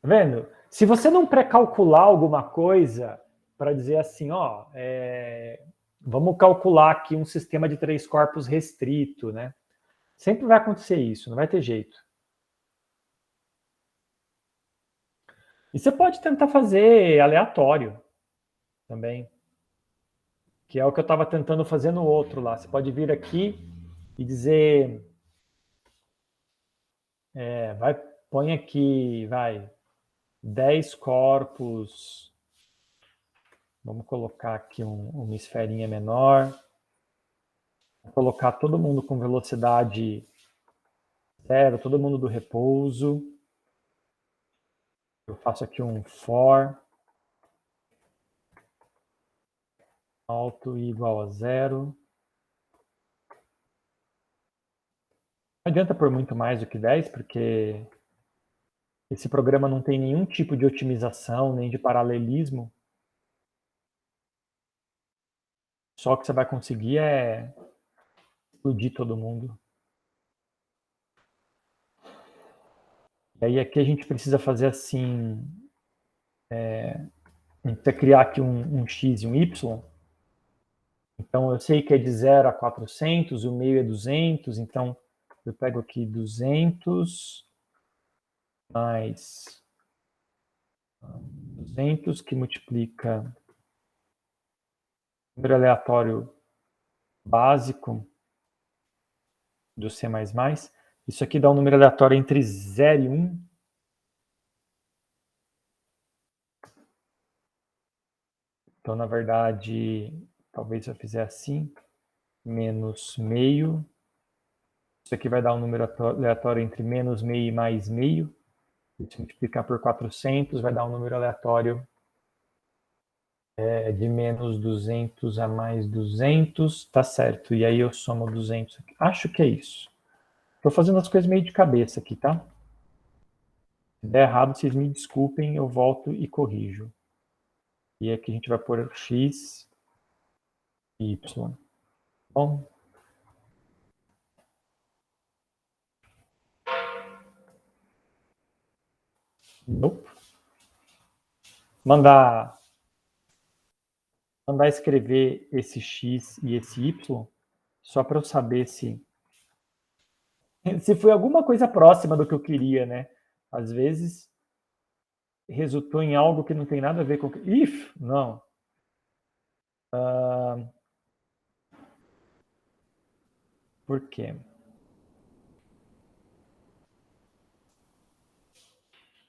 Speaker 1: Tá vendo? Se você não pré-calcular alguma coisa para dizer assim, ó, vamos calcular aqui um sistema de 3 corpos restrito, né? Sempre vai acontecer isso, não vai ter jeito. E você pode tentar fazer aleatório também, que é o que eu estava tentando fazer no outro lá. Você pode vir aqui e dizer, põe aqui, 10 corpos. Vamos colocar aqui uma esferinha menor. Vou colocar todo mundo com velocidade zero, todo mundo do repouso. Eu faço aqui um for alto e igual a zero. Não adianta por muito mais do que 10, porque esse programa não tem nenhum tipo de otimização, nem de paralelismo. Só que você vai conseguir é explodir todo mundo. E aí aqui a gente precisa fazer assim, a gente precisa criar aqui um x e um y. Então eu sei que é de 0 a 400, o meio é 200, então eu pego aqui 200 mais 200 que multiplica número aleatório básico do C++. Isso aqui dá um número aleatório entre 0 e 1. Então, na verdade, talvez eu fizer assim, menos meio. Isso aqui vai dar um número aleatório entre menos meio e mais meio. Se multiplicar por 400, vai dar um número aleatório de menos 200 a mais 200, tá certo. E aí eu somo 200 aqui. Acho que é isso. Estou fazendo as coisas meio de cabeça aqui, tá? Se der errado, vocês me desculpem, eu volto e corrijo. E aqui a gente vai pôr x, y. Bom. Nope. Mandar escrever esse x e esse y, só para eu saber se foi alguma coisa próxima do que eu queria, né? Às vezes resultou em algo que não tem nada a ver com... If? Não. Por quê?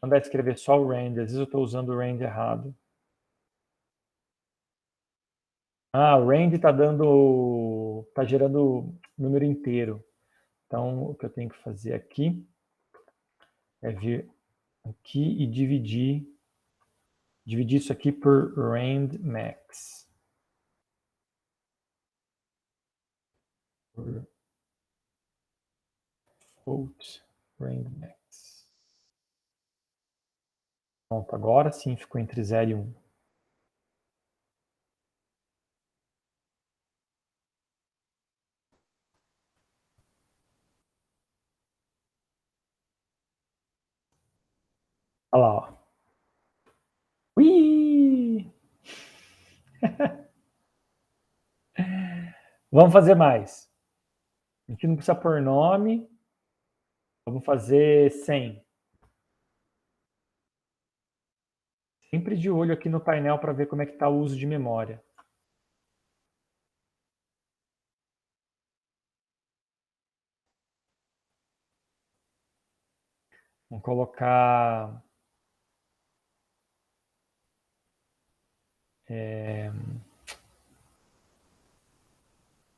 Speaker 1: Mandar escrever só o range. Às vezes eu estou usando o range errado. O range está gerando número inteiro. Então, o que eu tenho que fazer aqui é vir aqui e dividir isso aqui por rand max. Por float rand max. Pronto, agora sim ficou entre 0 e 1. Olha lá, ó. Ui! Vamos fazer mais. A gente não precisa pôr nome. Vamos fazer 100. Sempre de olho aqui no painel para ver como é que está o uso de memória. Vamos colocar...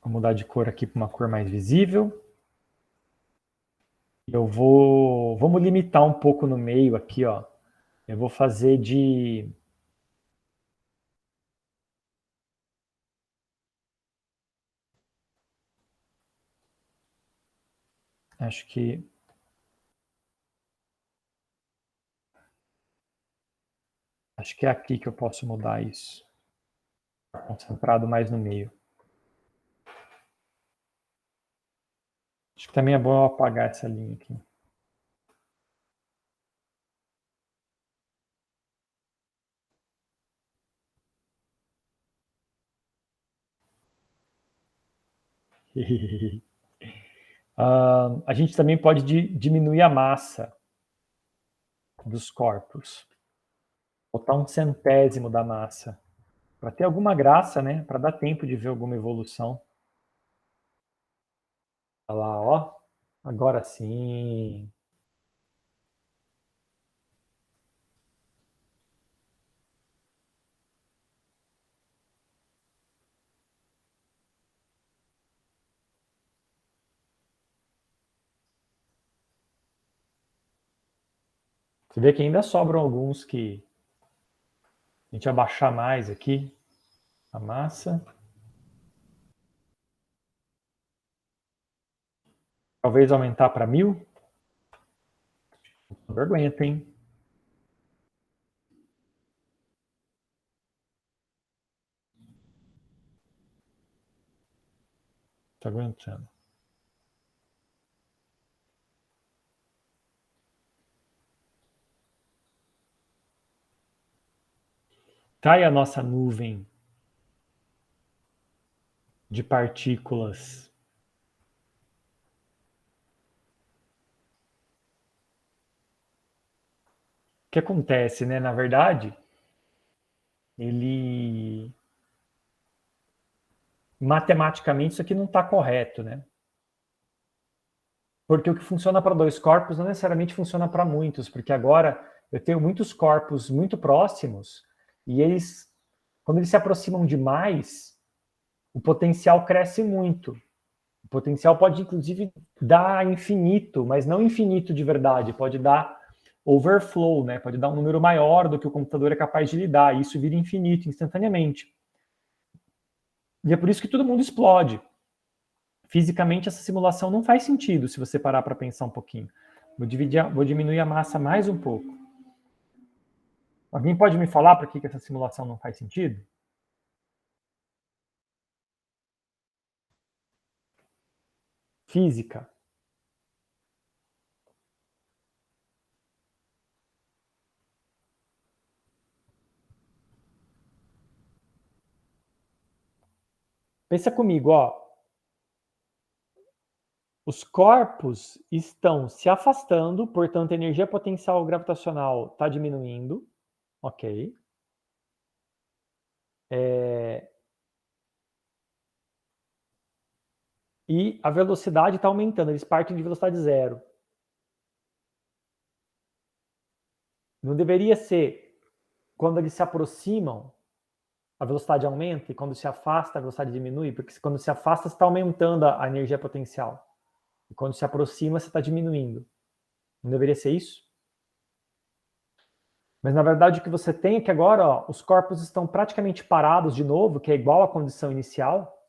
Speaker 1: Vou mudar de cor aqui para uma cor mais visível. Vamos limitar um pouco no meio aqui, ó. Eu vou fazer de... Acho que é aqui que eu posso mudar isso. Concentrado mais no meio. Acho que também é bom eu apagar essa linha aqui. A gente também pode diminuir a massa dos corpos. Botar 1/100º da massa. Para ter alguma graça, né? Para dar tempo de ver alguma evolução. Olha lá, ó. Agora sim. Você vê que ainda sobram alguns que a gente abaixar mais aqui a massa. Talvez aumentar para 1000. Não aguenta, hein? Tá aguentando. Tá aí a nossa nuvem de partículas. O que acontece, né? Na verdade, matematicamente isso aqui não está correto, né? Porque o que funciona para 2 corpos não necessariamente funciona para muitos, porque agora eu tenho muitos corpos muito próximos e eles, quando eles se aproximam demais, o potencial cresce muito. O potencial pode, inclusive, dar infinito, mas não infinito de verdade, pode dar overflow, né? Pode dar um número maior do que o computador é capaz de lidar, e isso vira infinito instantaneamente. E é por isso que todo mundo explode. Fisicamente, essa simulação não faz sentido se você parar para pensar um pouquinho. Vou diminuir a massa mais um pouco. Alguém pode me falar por que essa simulação não faz sentido? Física. Pensa comigo, ó. Os corpos estão se afastando, portanto, a energia potencial gravitacional está diminuindo. Ok. E a velocidade está aumentando, eles partem de velocidade zero. Não deveria ser quando eles se aproximam, a velocidade aumenta, e quando se afasta, a velocidade diminui, porque quando se afasta, você está aumentando a energia potencial. E quando se aproxima, você está diminuindo. Não deveria ser isso? Mas, na verdade, o que você tem é que agora, ó, os corpos estão praticamente parados de novo, que é igual à condição inicial.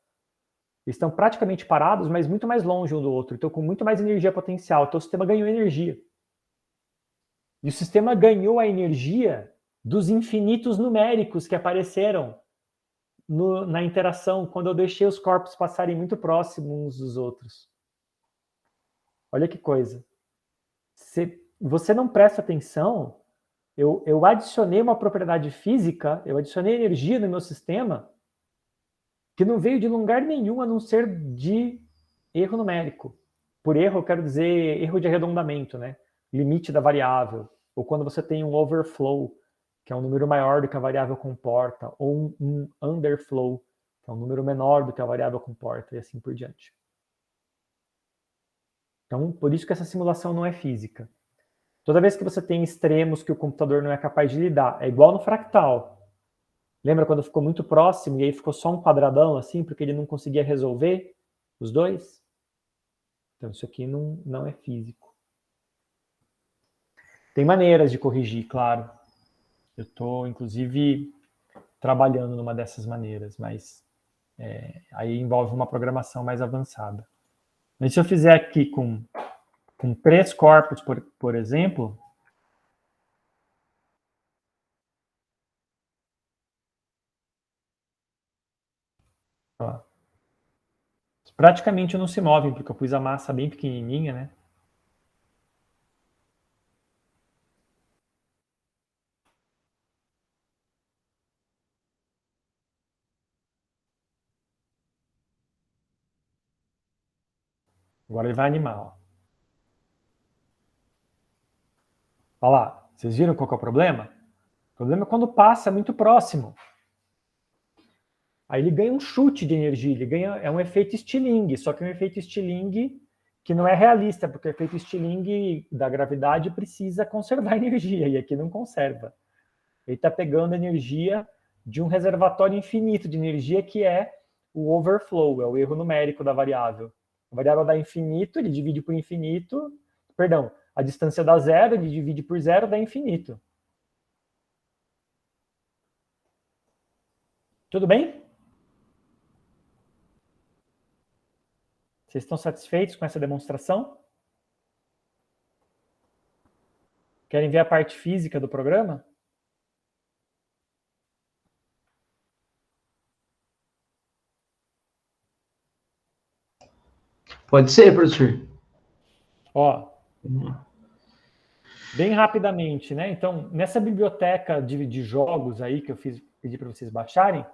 Speaker 1: Eles estão praticamente parados, mas muito mais longe um do outro. Então, com muito mais energia potencial. Então, o sistema ganhou energia. E o sistema ganhou a energia dos infinitos numéricos que apareceram na interação, quando eu deixei os corpos passarem muito próximos uns dos outros. Olha que coisa. Você não presta atenção, eu adicionei uma propriedade física, eu adicionei energia no meu sistema que não veio de lugar nenhum a não ser de erro numérico. Por erro, eu quero dizer erro de arredondamento, né? Limite da variável. Ou quando você tem um overflow, que é um número maior do que a variável comporta, ou um underflow, que é um número menor do que a variável comporta, e assim por diante. Então, por isso que essa simulação não é física. Toda vez que você tem extremos que o computador não é capaz de lidar, é igual no fractal. Lembra quando ficou muito próximo e aí ficou só um quadradão assim, porque ele não conseguia resolver os dois? Então isso aqui não é físico. Tem maneiras de corrigir, claro. Eu estou, inclusive, trabalhando numa dessas maneiras, mas aí envolve uma programação mais avançada. Mas se eu fizer aqui com 3 corpos, por exemplo, ó, praticamente não se movem, porque eu pus a massa bem pequenininha, né? Agora ele vai animar, ó. Olha lá, vocês viram qual que é o problema? O problema é quando passa muito próximo. Aí ele ganha um chute de energia, ele ganha, é um efeito Stirling, só que é um efeito Stirling que não é realista, porque o efeito Stirling da gravidade precisa conservar energia, e aqui não conserva. Ele está pegando energia de um reservatório infinito de energia, que é o overflow, é o erro numérico da variável. A variável dá infinito, ele divide por infinito, perdão, a distância dá zero, ele divide por zero, dá infinito. Tudo bem? Vocês estão satisfeitos com essa demonstração? Querem ver a parte física do programa?
Speaker 2: Pode ser, professor.
Speaker 1: Ó, bem rapidamente, né? Então, nessa biblioteca de jogos aí que eu pedi para vocês baixarem,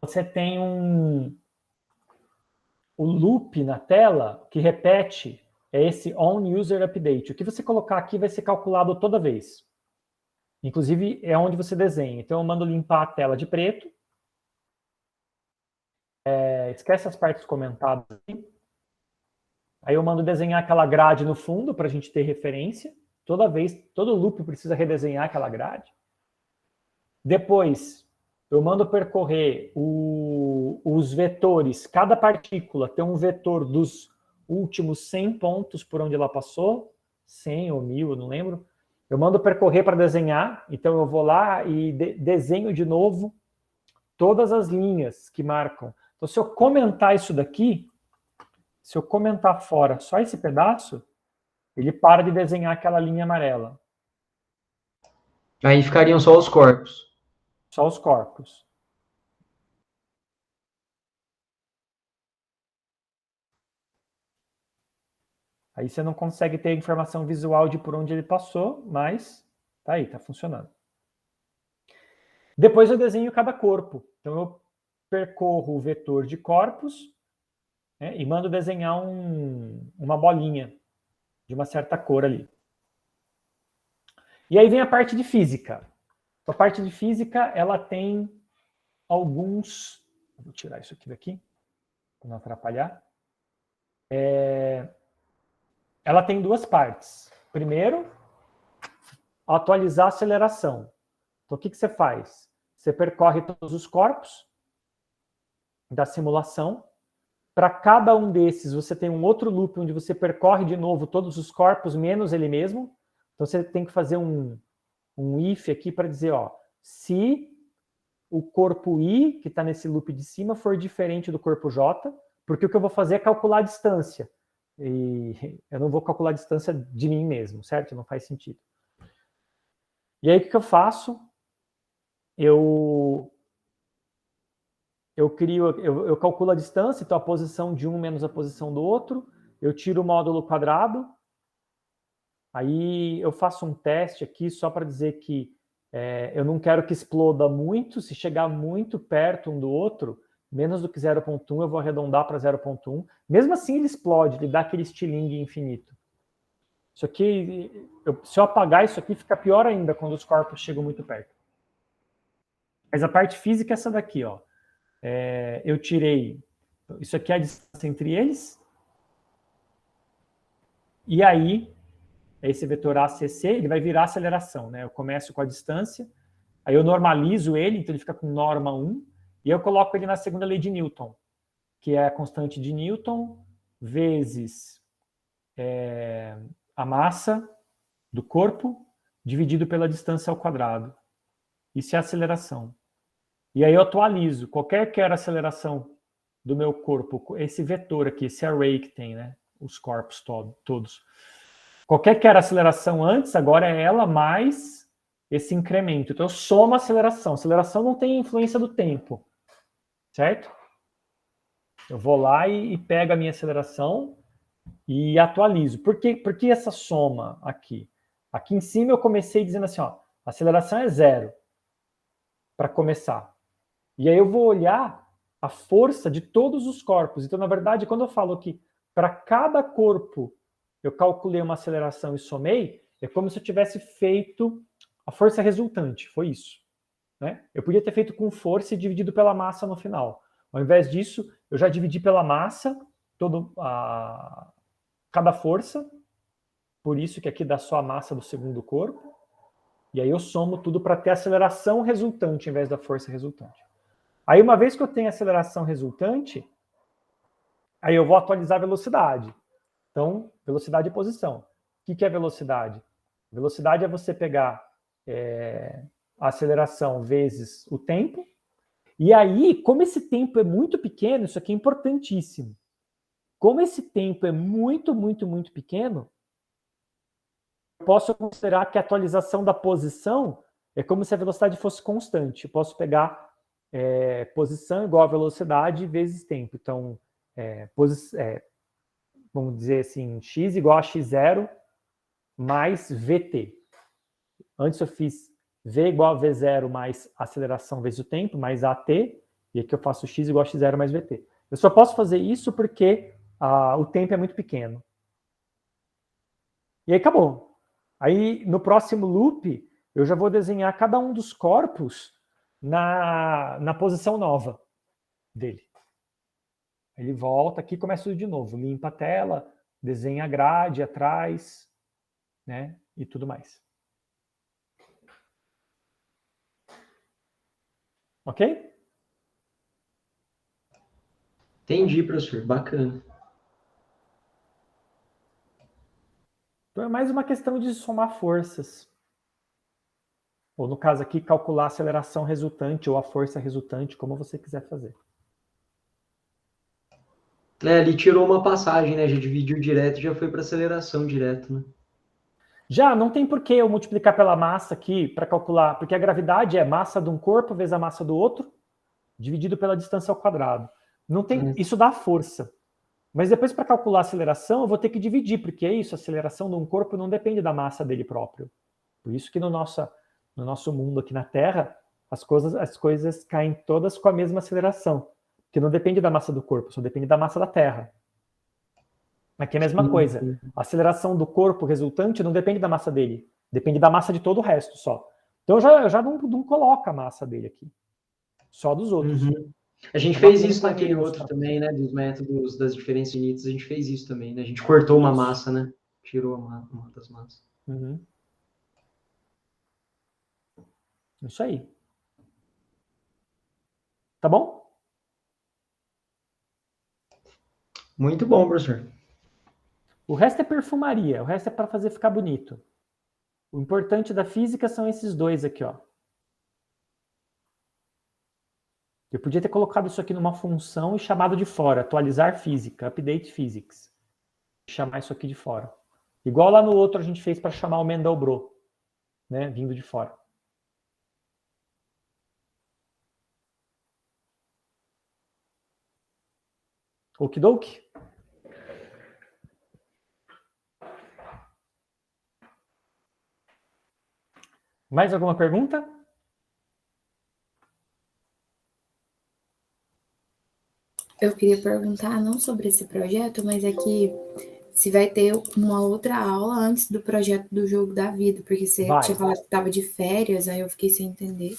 Speaker 1: você tem o loop na tela que repete, é esse on user update. O que você colocar aqui vai ser calculado toda vez. Inclusive, é onde você desenha. Então, eu mando limpar a tela de preto. Esquece as partes comentadas aqui. Aí eu mando desenhar aquela grade no fundo para a gente ter referência. Toda vez, todo loop precisa redesenhar aquela grade. Depois, eu mando percorrer os vetores. Cada partícula tem um vetor dos últimos 100 pontos por onde ela passou. 100 ou 1000, eu não lembro. Eu mando percorrer para desenhar. Então, eu vou lá e desenho de novo todas as linhas que marcam. Então, se eu comentar isso daqui, se eu comentar fora só esse pedaço, ele para de desenhar aquela linha amarela.
Speaker 2: Aí ficariam só os corpos.
Speaker 1: Só os corpos. Aí você não consegue ter a informação visual de por onde ele passou, mas tá aí, tá funcionando. Depois eu desenho cada corpo. Então eu percorro o vetor de corpos, né, e mando desenhar uma bolinha de uma certa cor ali. E aí vem a parte de física. A parte de física, ela tem alguns... Vou tirar isso aqui daqui, para não atrapalhar. Ela tem duas partes. Primeiro, atualizar a aceleração. Então, o que você faz? Você percorre todos os corpos da simulação. Para cada um desses, você tem um outro loop onde você percorre de novo todos os corpos, menos ele mesmo. Então, você tem que fazer um if aqui para dizer, ó, se o corpo I, que está nesse loop de cima, for diferente do corpo J, porque o que eu vou fazer é calcular a distância. E eu não vou calcular a distância de mim mesmo, certo? Não faz sentido. E aí, o que eu faço? Eu calculo a distância, então a posição de um menos a posição do outro, eu tiro o módulo quadrado, Aí eu faço um teste aqui só para dizer que eu não quero que exploda muito. Se chegar muito perto um do outro, menos do que 0.1, eu vou arredondar para 0.1. Mesmo assim ele explode, ele dá aquele estilingue infinito. Isso aqui, se eu apagar isso aqui, fica pior ainda quando os corpos chegam muito perto. Mas a parte física é essa daqui, ó. Eu tirei, isso aqui é a distância entre eles, e aí, esse vetor ACC, ele vai virar aceleração, né? Eu começo com a distância, aí eu normalizo ele, então ele fica com norma 1, e eu coloco ele na segunda lei de Newton, que é a constante de Newton vezes a massa do corpo dividido pela distância ao quadrado. Isso é aceleração. E aí eu atualizo qualquer que era a aceleração do meu corpo, esse vetor aqui, esse array que tem, né? Os corpos todos. Qualquer que era a aceleração antes, agora é ela mais esse incremento. Então eu somo a aceleração. A aceleração não tem influência do tempo, certo? Eu vou lá e pego a minha aceleração e atualizo. Por que essa soma aqui? Aqui em cima eu comecei dizendo assim, ó, a aceleração é 0 para começar. E aí eu vou olhar a força de todos os corpos. Então, na verdade, quando eu falo que para cada corpo eu calculei uma aceleração e somei, é como se eu tivesse feito a força resultante. Foi isso. Né? Eu podia ter feito com força e dividido pela massa no final. Ao invés disso, eu já dividi pela massa cada força. Por isso que aqui dá só a massa do segundo corpo. E aí eu somo tudo para ter a aceleração resultante em vez da força resultante. Aí, uma vez que eu tenho a aceleração resultante, aí eu vou atualizar a velocidade. Então, velocidade e posição. O que é velocidade? Velocidade é você pegar a aceleração vezes o tempo. E aí, como esse tempo é muito pequeno, isso aqui é importantíssimo. Como esse tempo é muito, muito, muito pequeno, eu posso considerar que a atualização da posição é como se a velocidade fosse constante. Eu posso pegar posição igual a velocidade vezes tempo. Então, vamos dizer assim, x igual a x0 mais vt. Antes eu fiz v igual a v0 mais aceleração vezes o tempo, mais at, e aqui eu faço x igual a x0 mais vt. Eu só posso fazer isso porque o tempo é muito pequeno. E aí acabou. Aí no próximo loop, eu já vou desenhar cada um dos corpos na posição nova dele. Ele volta aqui e começa tudo de novo. Limpa a tela, desenha a grade atrás, né? E tudo mais. Ok?
Speaker 2: Entendi, professor. Bacana.
Speaker 1: Então é mais uma questão de somar forças. Ou no caso aqui, calcular a aceleração resultante ou a força resultante, como você quiser fazer.
Speaker 2: Ele tirou uma passagem, né? Já dividiu direto e já foi para aceleração direto, né?
Speaker 1: Já não tem por que eu multiplicar pela massa aqui para calcular, porque a gravidade é massa de um corpo vezes a massa do outro, dividido pela distância ao quadrado. Não tem, isso dá força. Mas depois, para calcular a aceleração, eu vou ter que dividir, porque é isso, a aceleração de um corpo não depende da massa dele próprio. Por isso que no nosso mundo aqui na Terra, as coisas caem todas com a mesma aceleração, que não depende da massa do corpo, só depende da massa da Terra. Aqui é a mesma coisa. A aceleração do corpo resultante não depende da massa dele, depende da massa de todo o resto só. Então eu já não coloco a massa dele aqui, só dos outros.
Speaker 2: Uhum. A gente
Speaker 1: É uma
Speaker 2: fez isso
Speaker 1: conta
Speaker 2: naquele
Speaker 1: menos
Speaker 2: outro
Speaker 1: pra
Speaker 2: também, né? Dos métodos das diferenças finitas, a gente fez isso também, né? A gente cortou uma massa, né? Tirou uma das massas.
Speaker 1: Uhum. Isso aí. Tá bom?
Speaker 2: Muito bom, professor.
Speaker 1: O resto é perfumaria, o resto é para fazer ficar bonito. O importante da física são esses dois aqui, ó. Eu podia ter colocado isso aqui numa função e chamado de fora, atualizar física, update physics. Chamar isso aqui de fora. Igual lá no outro a gente fez para chamar o Mandelbrot, né, vindo de fora. Okidoki? Mais alguma pergunta?
Speaker 3: Eu queria perguntar não sobre esse projeto, mas é que se vai ter uma outra aula antes do projeto do jogo da vida, porque você tinha falado que estava de férias, aí eu fiquei sem entender.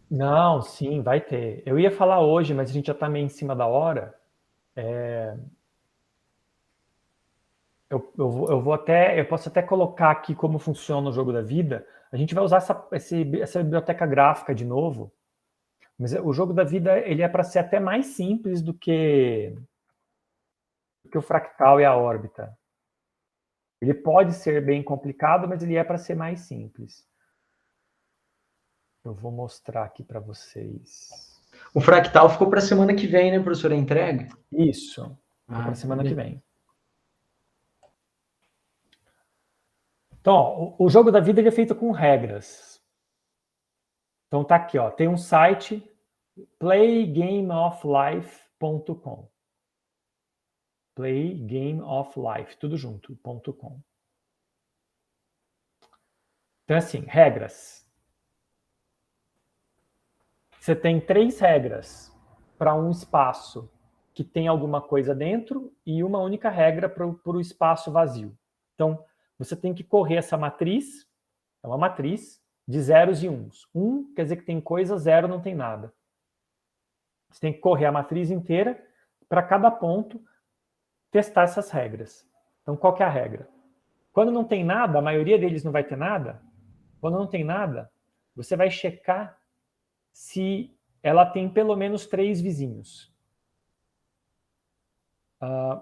Speaker 1: Não, sim, vai ter. Eu ia falar hoje, mas a gente já está meio em cima da hora. Eu posso até colocar aqui como funciona o jogo da vida. A gente vai usar essa biblioteca gráfica de novo. Mas o jogo da vida ele é para ser até mais simples do que o fractal e a órbita. Ele pode ser bem complicado, mas ele é para ser mais simples. Eu vou mostrar aqui para vocês.
Speaker 2: O fractal ficou para a semana que vem, né, professor? A entrega?
Speaker 1: Isso. Para a semana que vem. Então, ó, o jogo da vida ele é feito com regras. Então tá aqui, ó, tem um site playgameoflife.com. Playgameoflife, tudo junto, .com. Então assim, regras. Você tem 3 regras para um espaço que tem alguma coisa dentro e uma única regra para o espaço vazio. Então, você tem que correr essa matriz, é uma matriz de zeros e uns. 1 quer dizer que tem coisa, 0 não tem nada. Você tem que correr a matriz inteira para cada ponto testar essas regras. Então, qual que é a regra? Quando não tem nada, a maioria deles não vai ter nada. Quando não tem nada, você vai checar se ela tem pelo menos 3 vizinhos.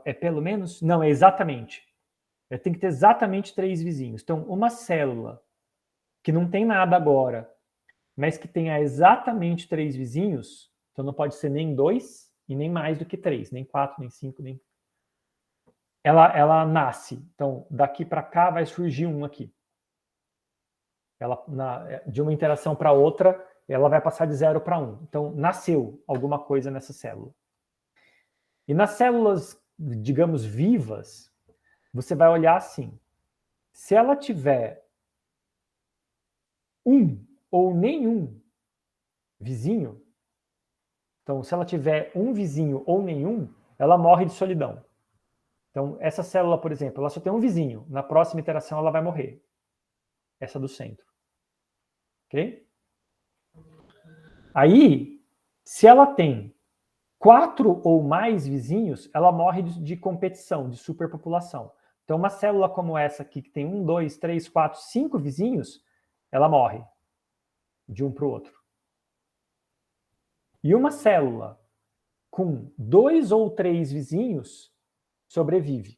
Speaker 1: É pelo menos? Não, é exatamente. Tem que ter exatamente 3 vizinhos. Então, uma célula que não tem nada agora, mas que tenha exatamente 3 vizinhos, então não pode ser nem 2 e nem mais do que 3, nem 4, nem 5, nem... Ela nasce. Então, daqui para cá vai surgir um aqui. De uma interação para outra, ela vai passar de 0 para 1. Então, nasceu alguma coisa nessa célula. E nas células, digamos, vivas, você vai olhar assim. Se ela tiver um ou nenhum vizinho, então, se ela tiver um vizinho ou nenhum, ela morre de solidão. Então, essa célula, por exemplo, ela só tem um vizinho. Na próxima interação, ela vai morrer. Essa do centro. Ok? Aí, se ela tem 4 ou mais vizinhos, ela morre de competição, de superpopulação. Então, uma célula como essa aqui, que tem 1, 2, 3, 4, 5 vizinhos, ela morre de um para o outro. E uma célula com 2 ou 3 vizinhos sobrevive.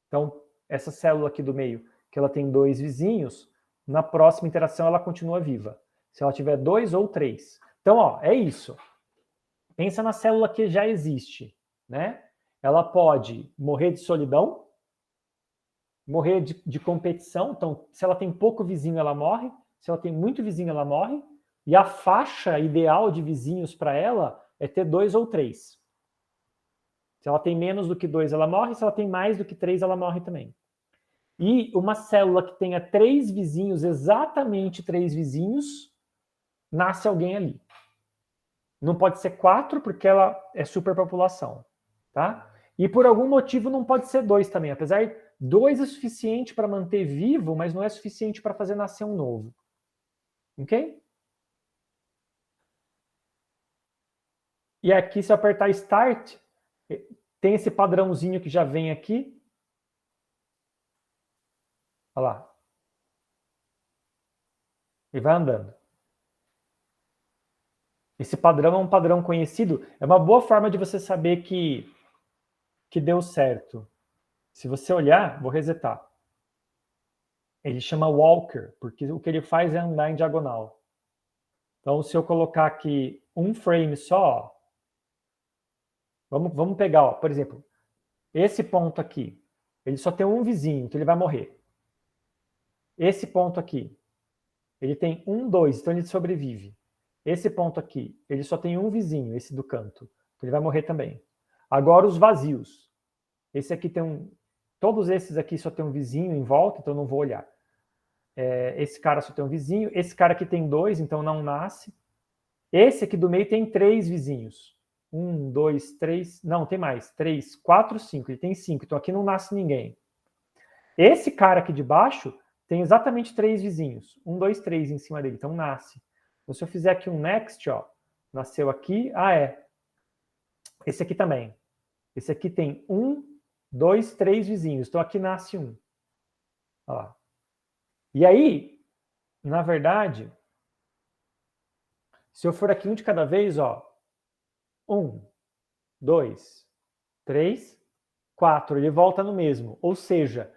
Speaker 1: Então, essa célula aqui do meio, que ela tem 2 vizinhos, na próxima interação ela continua viva. Se ela tiver 2 ou 3. Então, ó, é isso. Pensa na célula que já existe, né? Ela pode morrer de solidão, morrer de competição. Então, se ela tem pouco vizinho, ela morre. Se ela tem muito vizinho, ela morre. E a faixa ideal de vizinhos para ela é ter 2 ou 3. Se ela tem menos do que 2, ela morre. Se ela tem mais do que 3, ela morre também. E uma célula que tenha 3 vizinhos, exatamente 3 vizinhos, nasce alguém ali. Não pode ser 4, porque ela é superpopulação. Tá? E por algum motivo não pode ser 2 também. Apesar de 2 é suficiente para manter vivo, mas não é suficiente para fazer nascer um novo. Ok? E aqui, se eu apertar Start, tem esse padrãozinho que já vem aqui. Olha lá. E vai andando. Esse padrão é um padrão conhecido. É uma boa forma de você saber que deu certo. Se você olhar, vou resetar. Ele chama Walker, porque o que ele faz é andar em diagonal. Então, se eu colocar aqui um frame só, vamos pegar, ó, por exemplo, esse ponto aqui, ele só tem um vizinho, então ele vai morrer. Esse ponto aqui, ele tem 1, 2, então ele sobrevive. Esse ponto aqui, ele só tem um vizinho, esse do canto, então ele vai morrer também. Agora os vazios. Esse aqui tem todos esses aqui só tem um vizinho em volta, então eu não vou olhar. esse cara só tem um vizinho, esse cara aqui tem 2, então não nasce. Esse aqui do meio tem 3 vizinhos. 1, 2, 3, não, tem mais. 3, 4, 5, ele tem 5, então aqui não nasce ninguém. Esse cara aqui de baixo tem exatamente 3 vizinhos. 1, 2, 3 em cima dele, então nasce. Então, se eu fizer aqui um next, ó, nasceu aqui, esse aqui também. Esse aqui tem 1, 2, 3 vizinhos, então aqui nasce 1. Olha lá. E aí, na verdade, se eu for aqui um de cada vez, ó, 1, 2, 3, 4, ele volta no mesmo. Ou seja,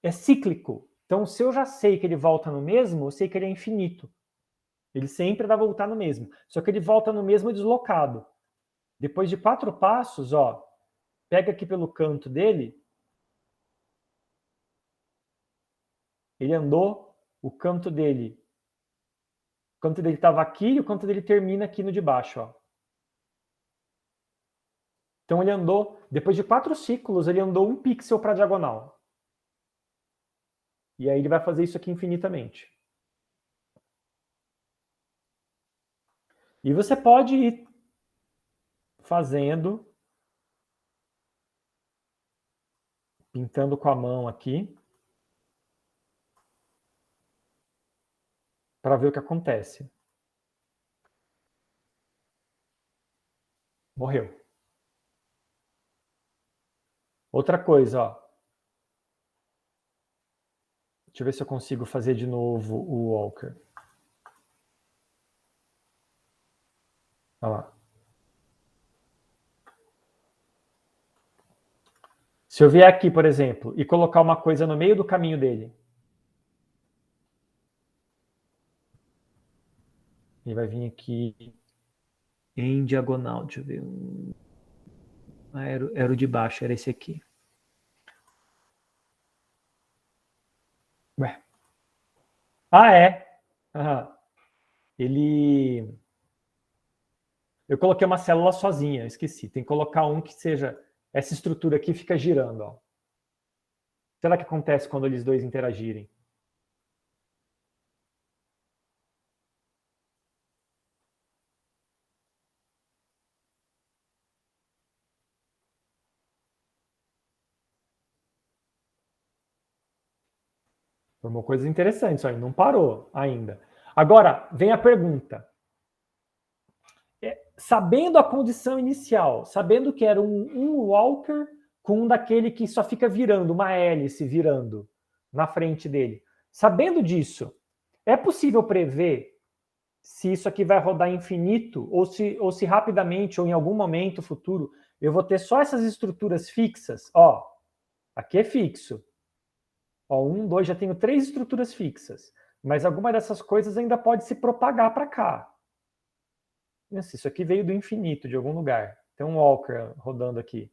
Speaker 1: é cíclico. Então, se eu já sei que ele volta no mesmo, eu sei que ele é infinito. Ele sempre vai voltar no mesmo. Só que ele volta no mesmo deslocado. Depois de 4 passos, ó, pega aqui pelo canto dele, ele andou, o canto dele estava aqui e o canto dele termina aqui no de baixo, ó. Então ele andou, depois de 4 ciclos, ele andou 1 pixel para a diagonal. E aí ele vai fazer isso aqui infinitamente. E você pode ir fazendo, pintando com a mão aqui, para ver o que acontece. Morreu. Outra coisa, ó. Deixa eu ver se eu consigo fazer de novo o Walker. Olha lá. Se eu vier aqui, por exemplo, e colocar uma coisa no meio do caminho dele, ele vai vir aqui em diagonal. Deixa eu ver. Era o de baixo, era esse aqui. Ué. É. Ele... Eu coloquei uma célula sozinha, esqueci. Tem que colocar um que seja... Essa estrutura aqui fica girando, ó. Será que acontece quando eles dois interagirem? Formou coisas interessantes, aí não parou ainda. Agora, vem a pergunta. Sabendo a condição inicial, sabendo que era um walker com um daquele que só fica virando, uma hélice virando na frente dele. Sabendo disso, é possível prever se isso aqui vai rodar infinito ou se rapidamente ou em algum momento futuro eu vou ter só essas estruturas fixas? Ó, aqui é fixo. Ó, 1, 2, já tenho 3 estruturas fixas. Mas alguma dessas coisas ainda pode se propagar para cá. Isso aqui veio do infinito, de algum lugar. Tem um walker rodando aqui.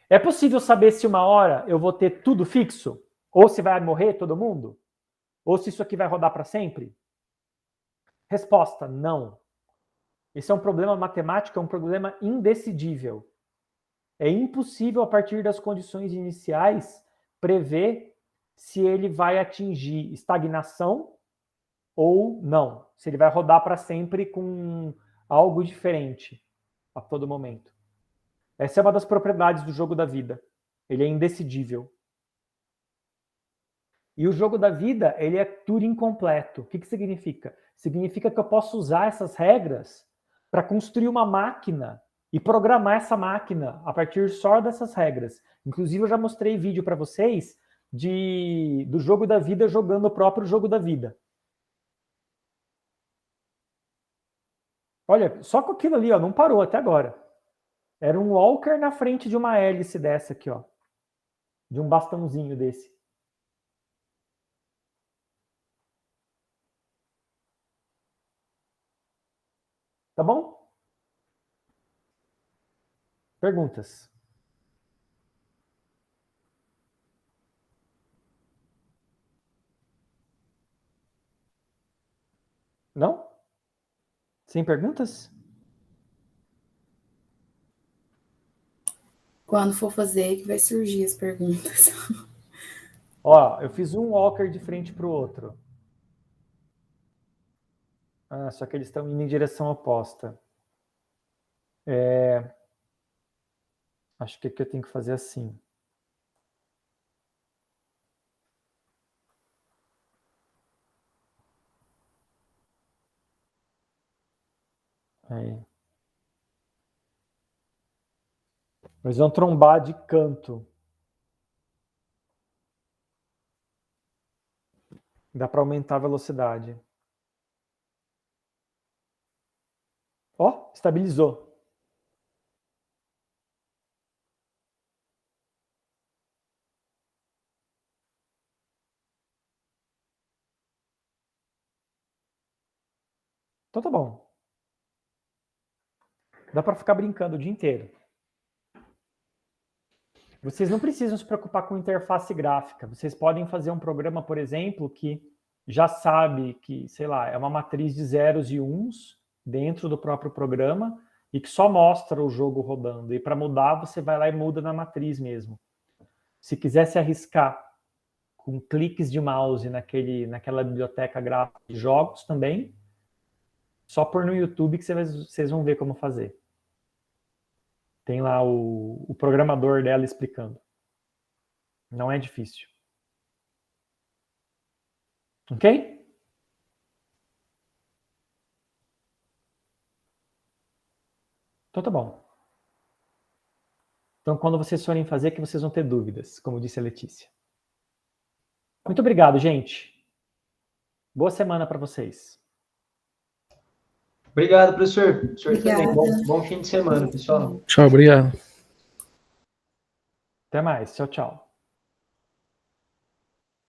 Speaker 1: É possível saber se uma hora eu vou ter tudo fixo? Ou se vai morrer todo mundo? Ou se isso aqui vai rodar para sempre? Resposta, não. Esse é um problema matemático, é um problema indecidível. É impossível, a partir das condições iniciais, prever se ele vai atingir estagnação ou não. Se ele vai rodar para sempre com algo diferente a todo momento. Essa é uma das propriedades do jogo da vida. Ele é indecidível. E o jogo da vida, ele é Turing completo. O que significa? Significa que eu posso usar essas regras para construir uma máquina e programar essa máquina a partir só dessas regras. Inclusive, eu já mostrei vídeo para vocês do jogo da vida jogando o próprio jogo da vida. Olha, só com aquilo ali, ó, não parou até agora. Era um walker na frente de uma hélice dessa aqui, ó. De um bastãozinho desse. Tá bom? Perguntas? Não? Sem perguntas?
Speaker 3: Quando for fazer, que vai surgir as perguntas.
Speaker 1: Ó, eu fiz um walker de frente para o outro. Ah, só que eles estão indo em direção oposta. Acho que aqui eu tenho que fazer assim. Aí. Eles vão trombar de canto. Dá para aumentar a velocidade. Ó, estabilizou. Então tá bom. Dá para ficar brincando o dia inteiro. Vocês não precisam se preocupar com interface gráfica. Vocês podem fazer um programa, por exemplo, que já sabe que, sei lá, é uma matriz de zeros e uns dentro do próprio programa e que só mostra o jogo rodando. E para mudar, você vai lá e muda na matriz mesmo. Se quiser se arriscar com cliques de mouse naquela biblioteca gráfica de jogos também, só pôr no YouTube que vocês vão ver como fazer. Tem lá o programador dela explicando. Não é difícil. Ok? Então tá bom. Então, quando vocês forem fazer, que vocês vão ter dúvidas, como disse a Letícia. Muito obrigado, gente. Boa semana para vocês.
Speaker 2: Obrigado, professor. O senhor
Speaker 3: Obrigada.
Speaker 2: também. Bom fim de semana, pessoal.
Speaker 4: Tchau, obrigado.
Speaker 1: Até mais. Tchau, tchau.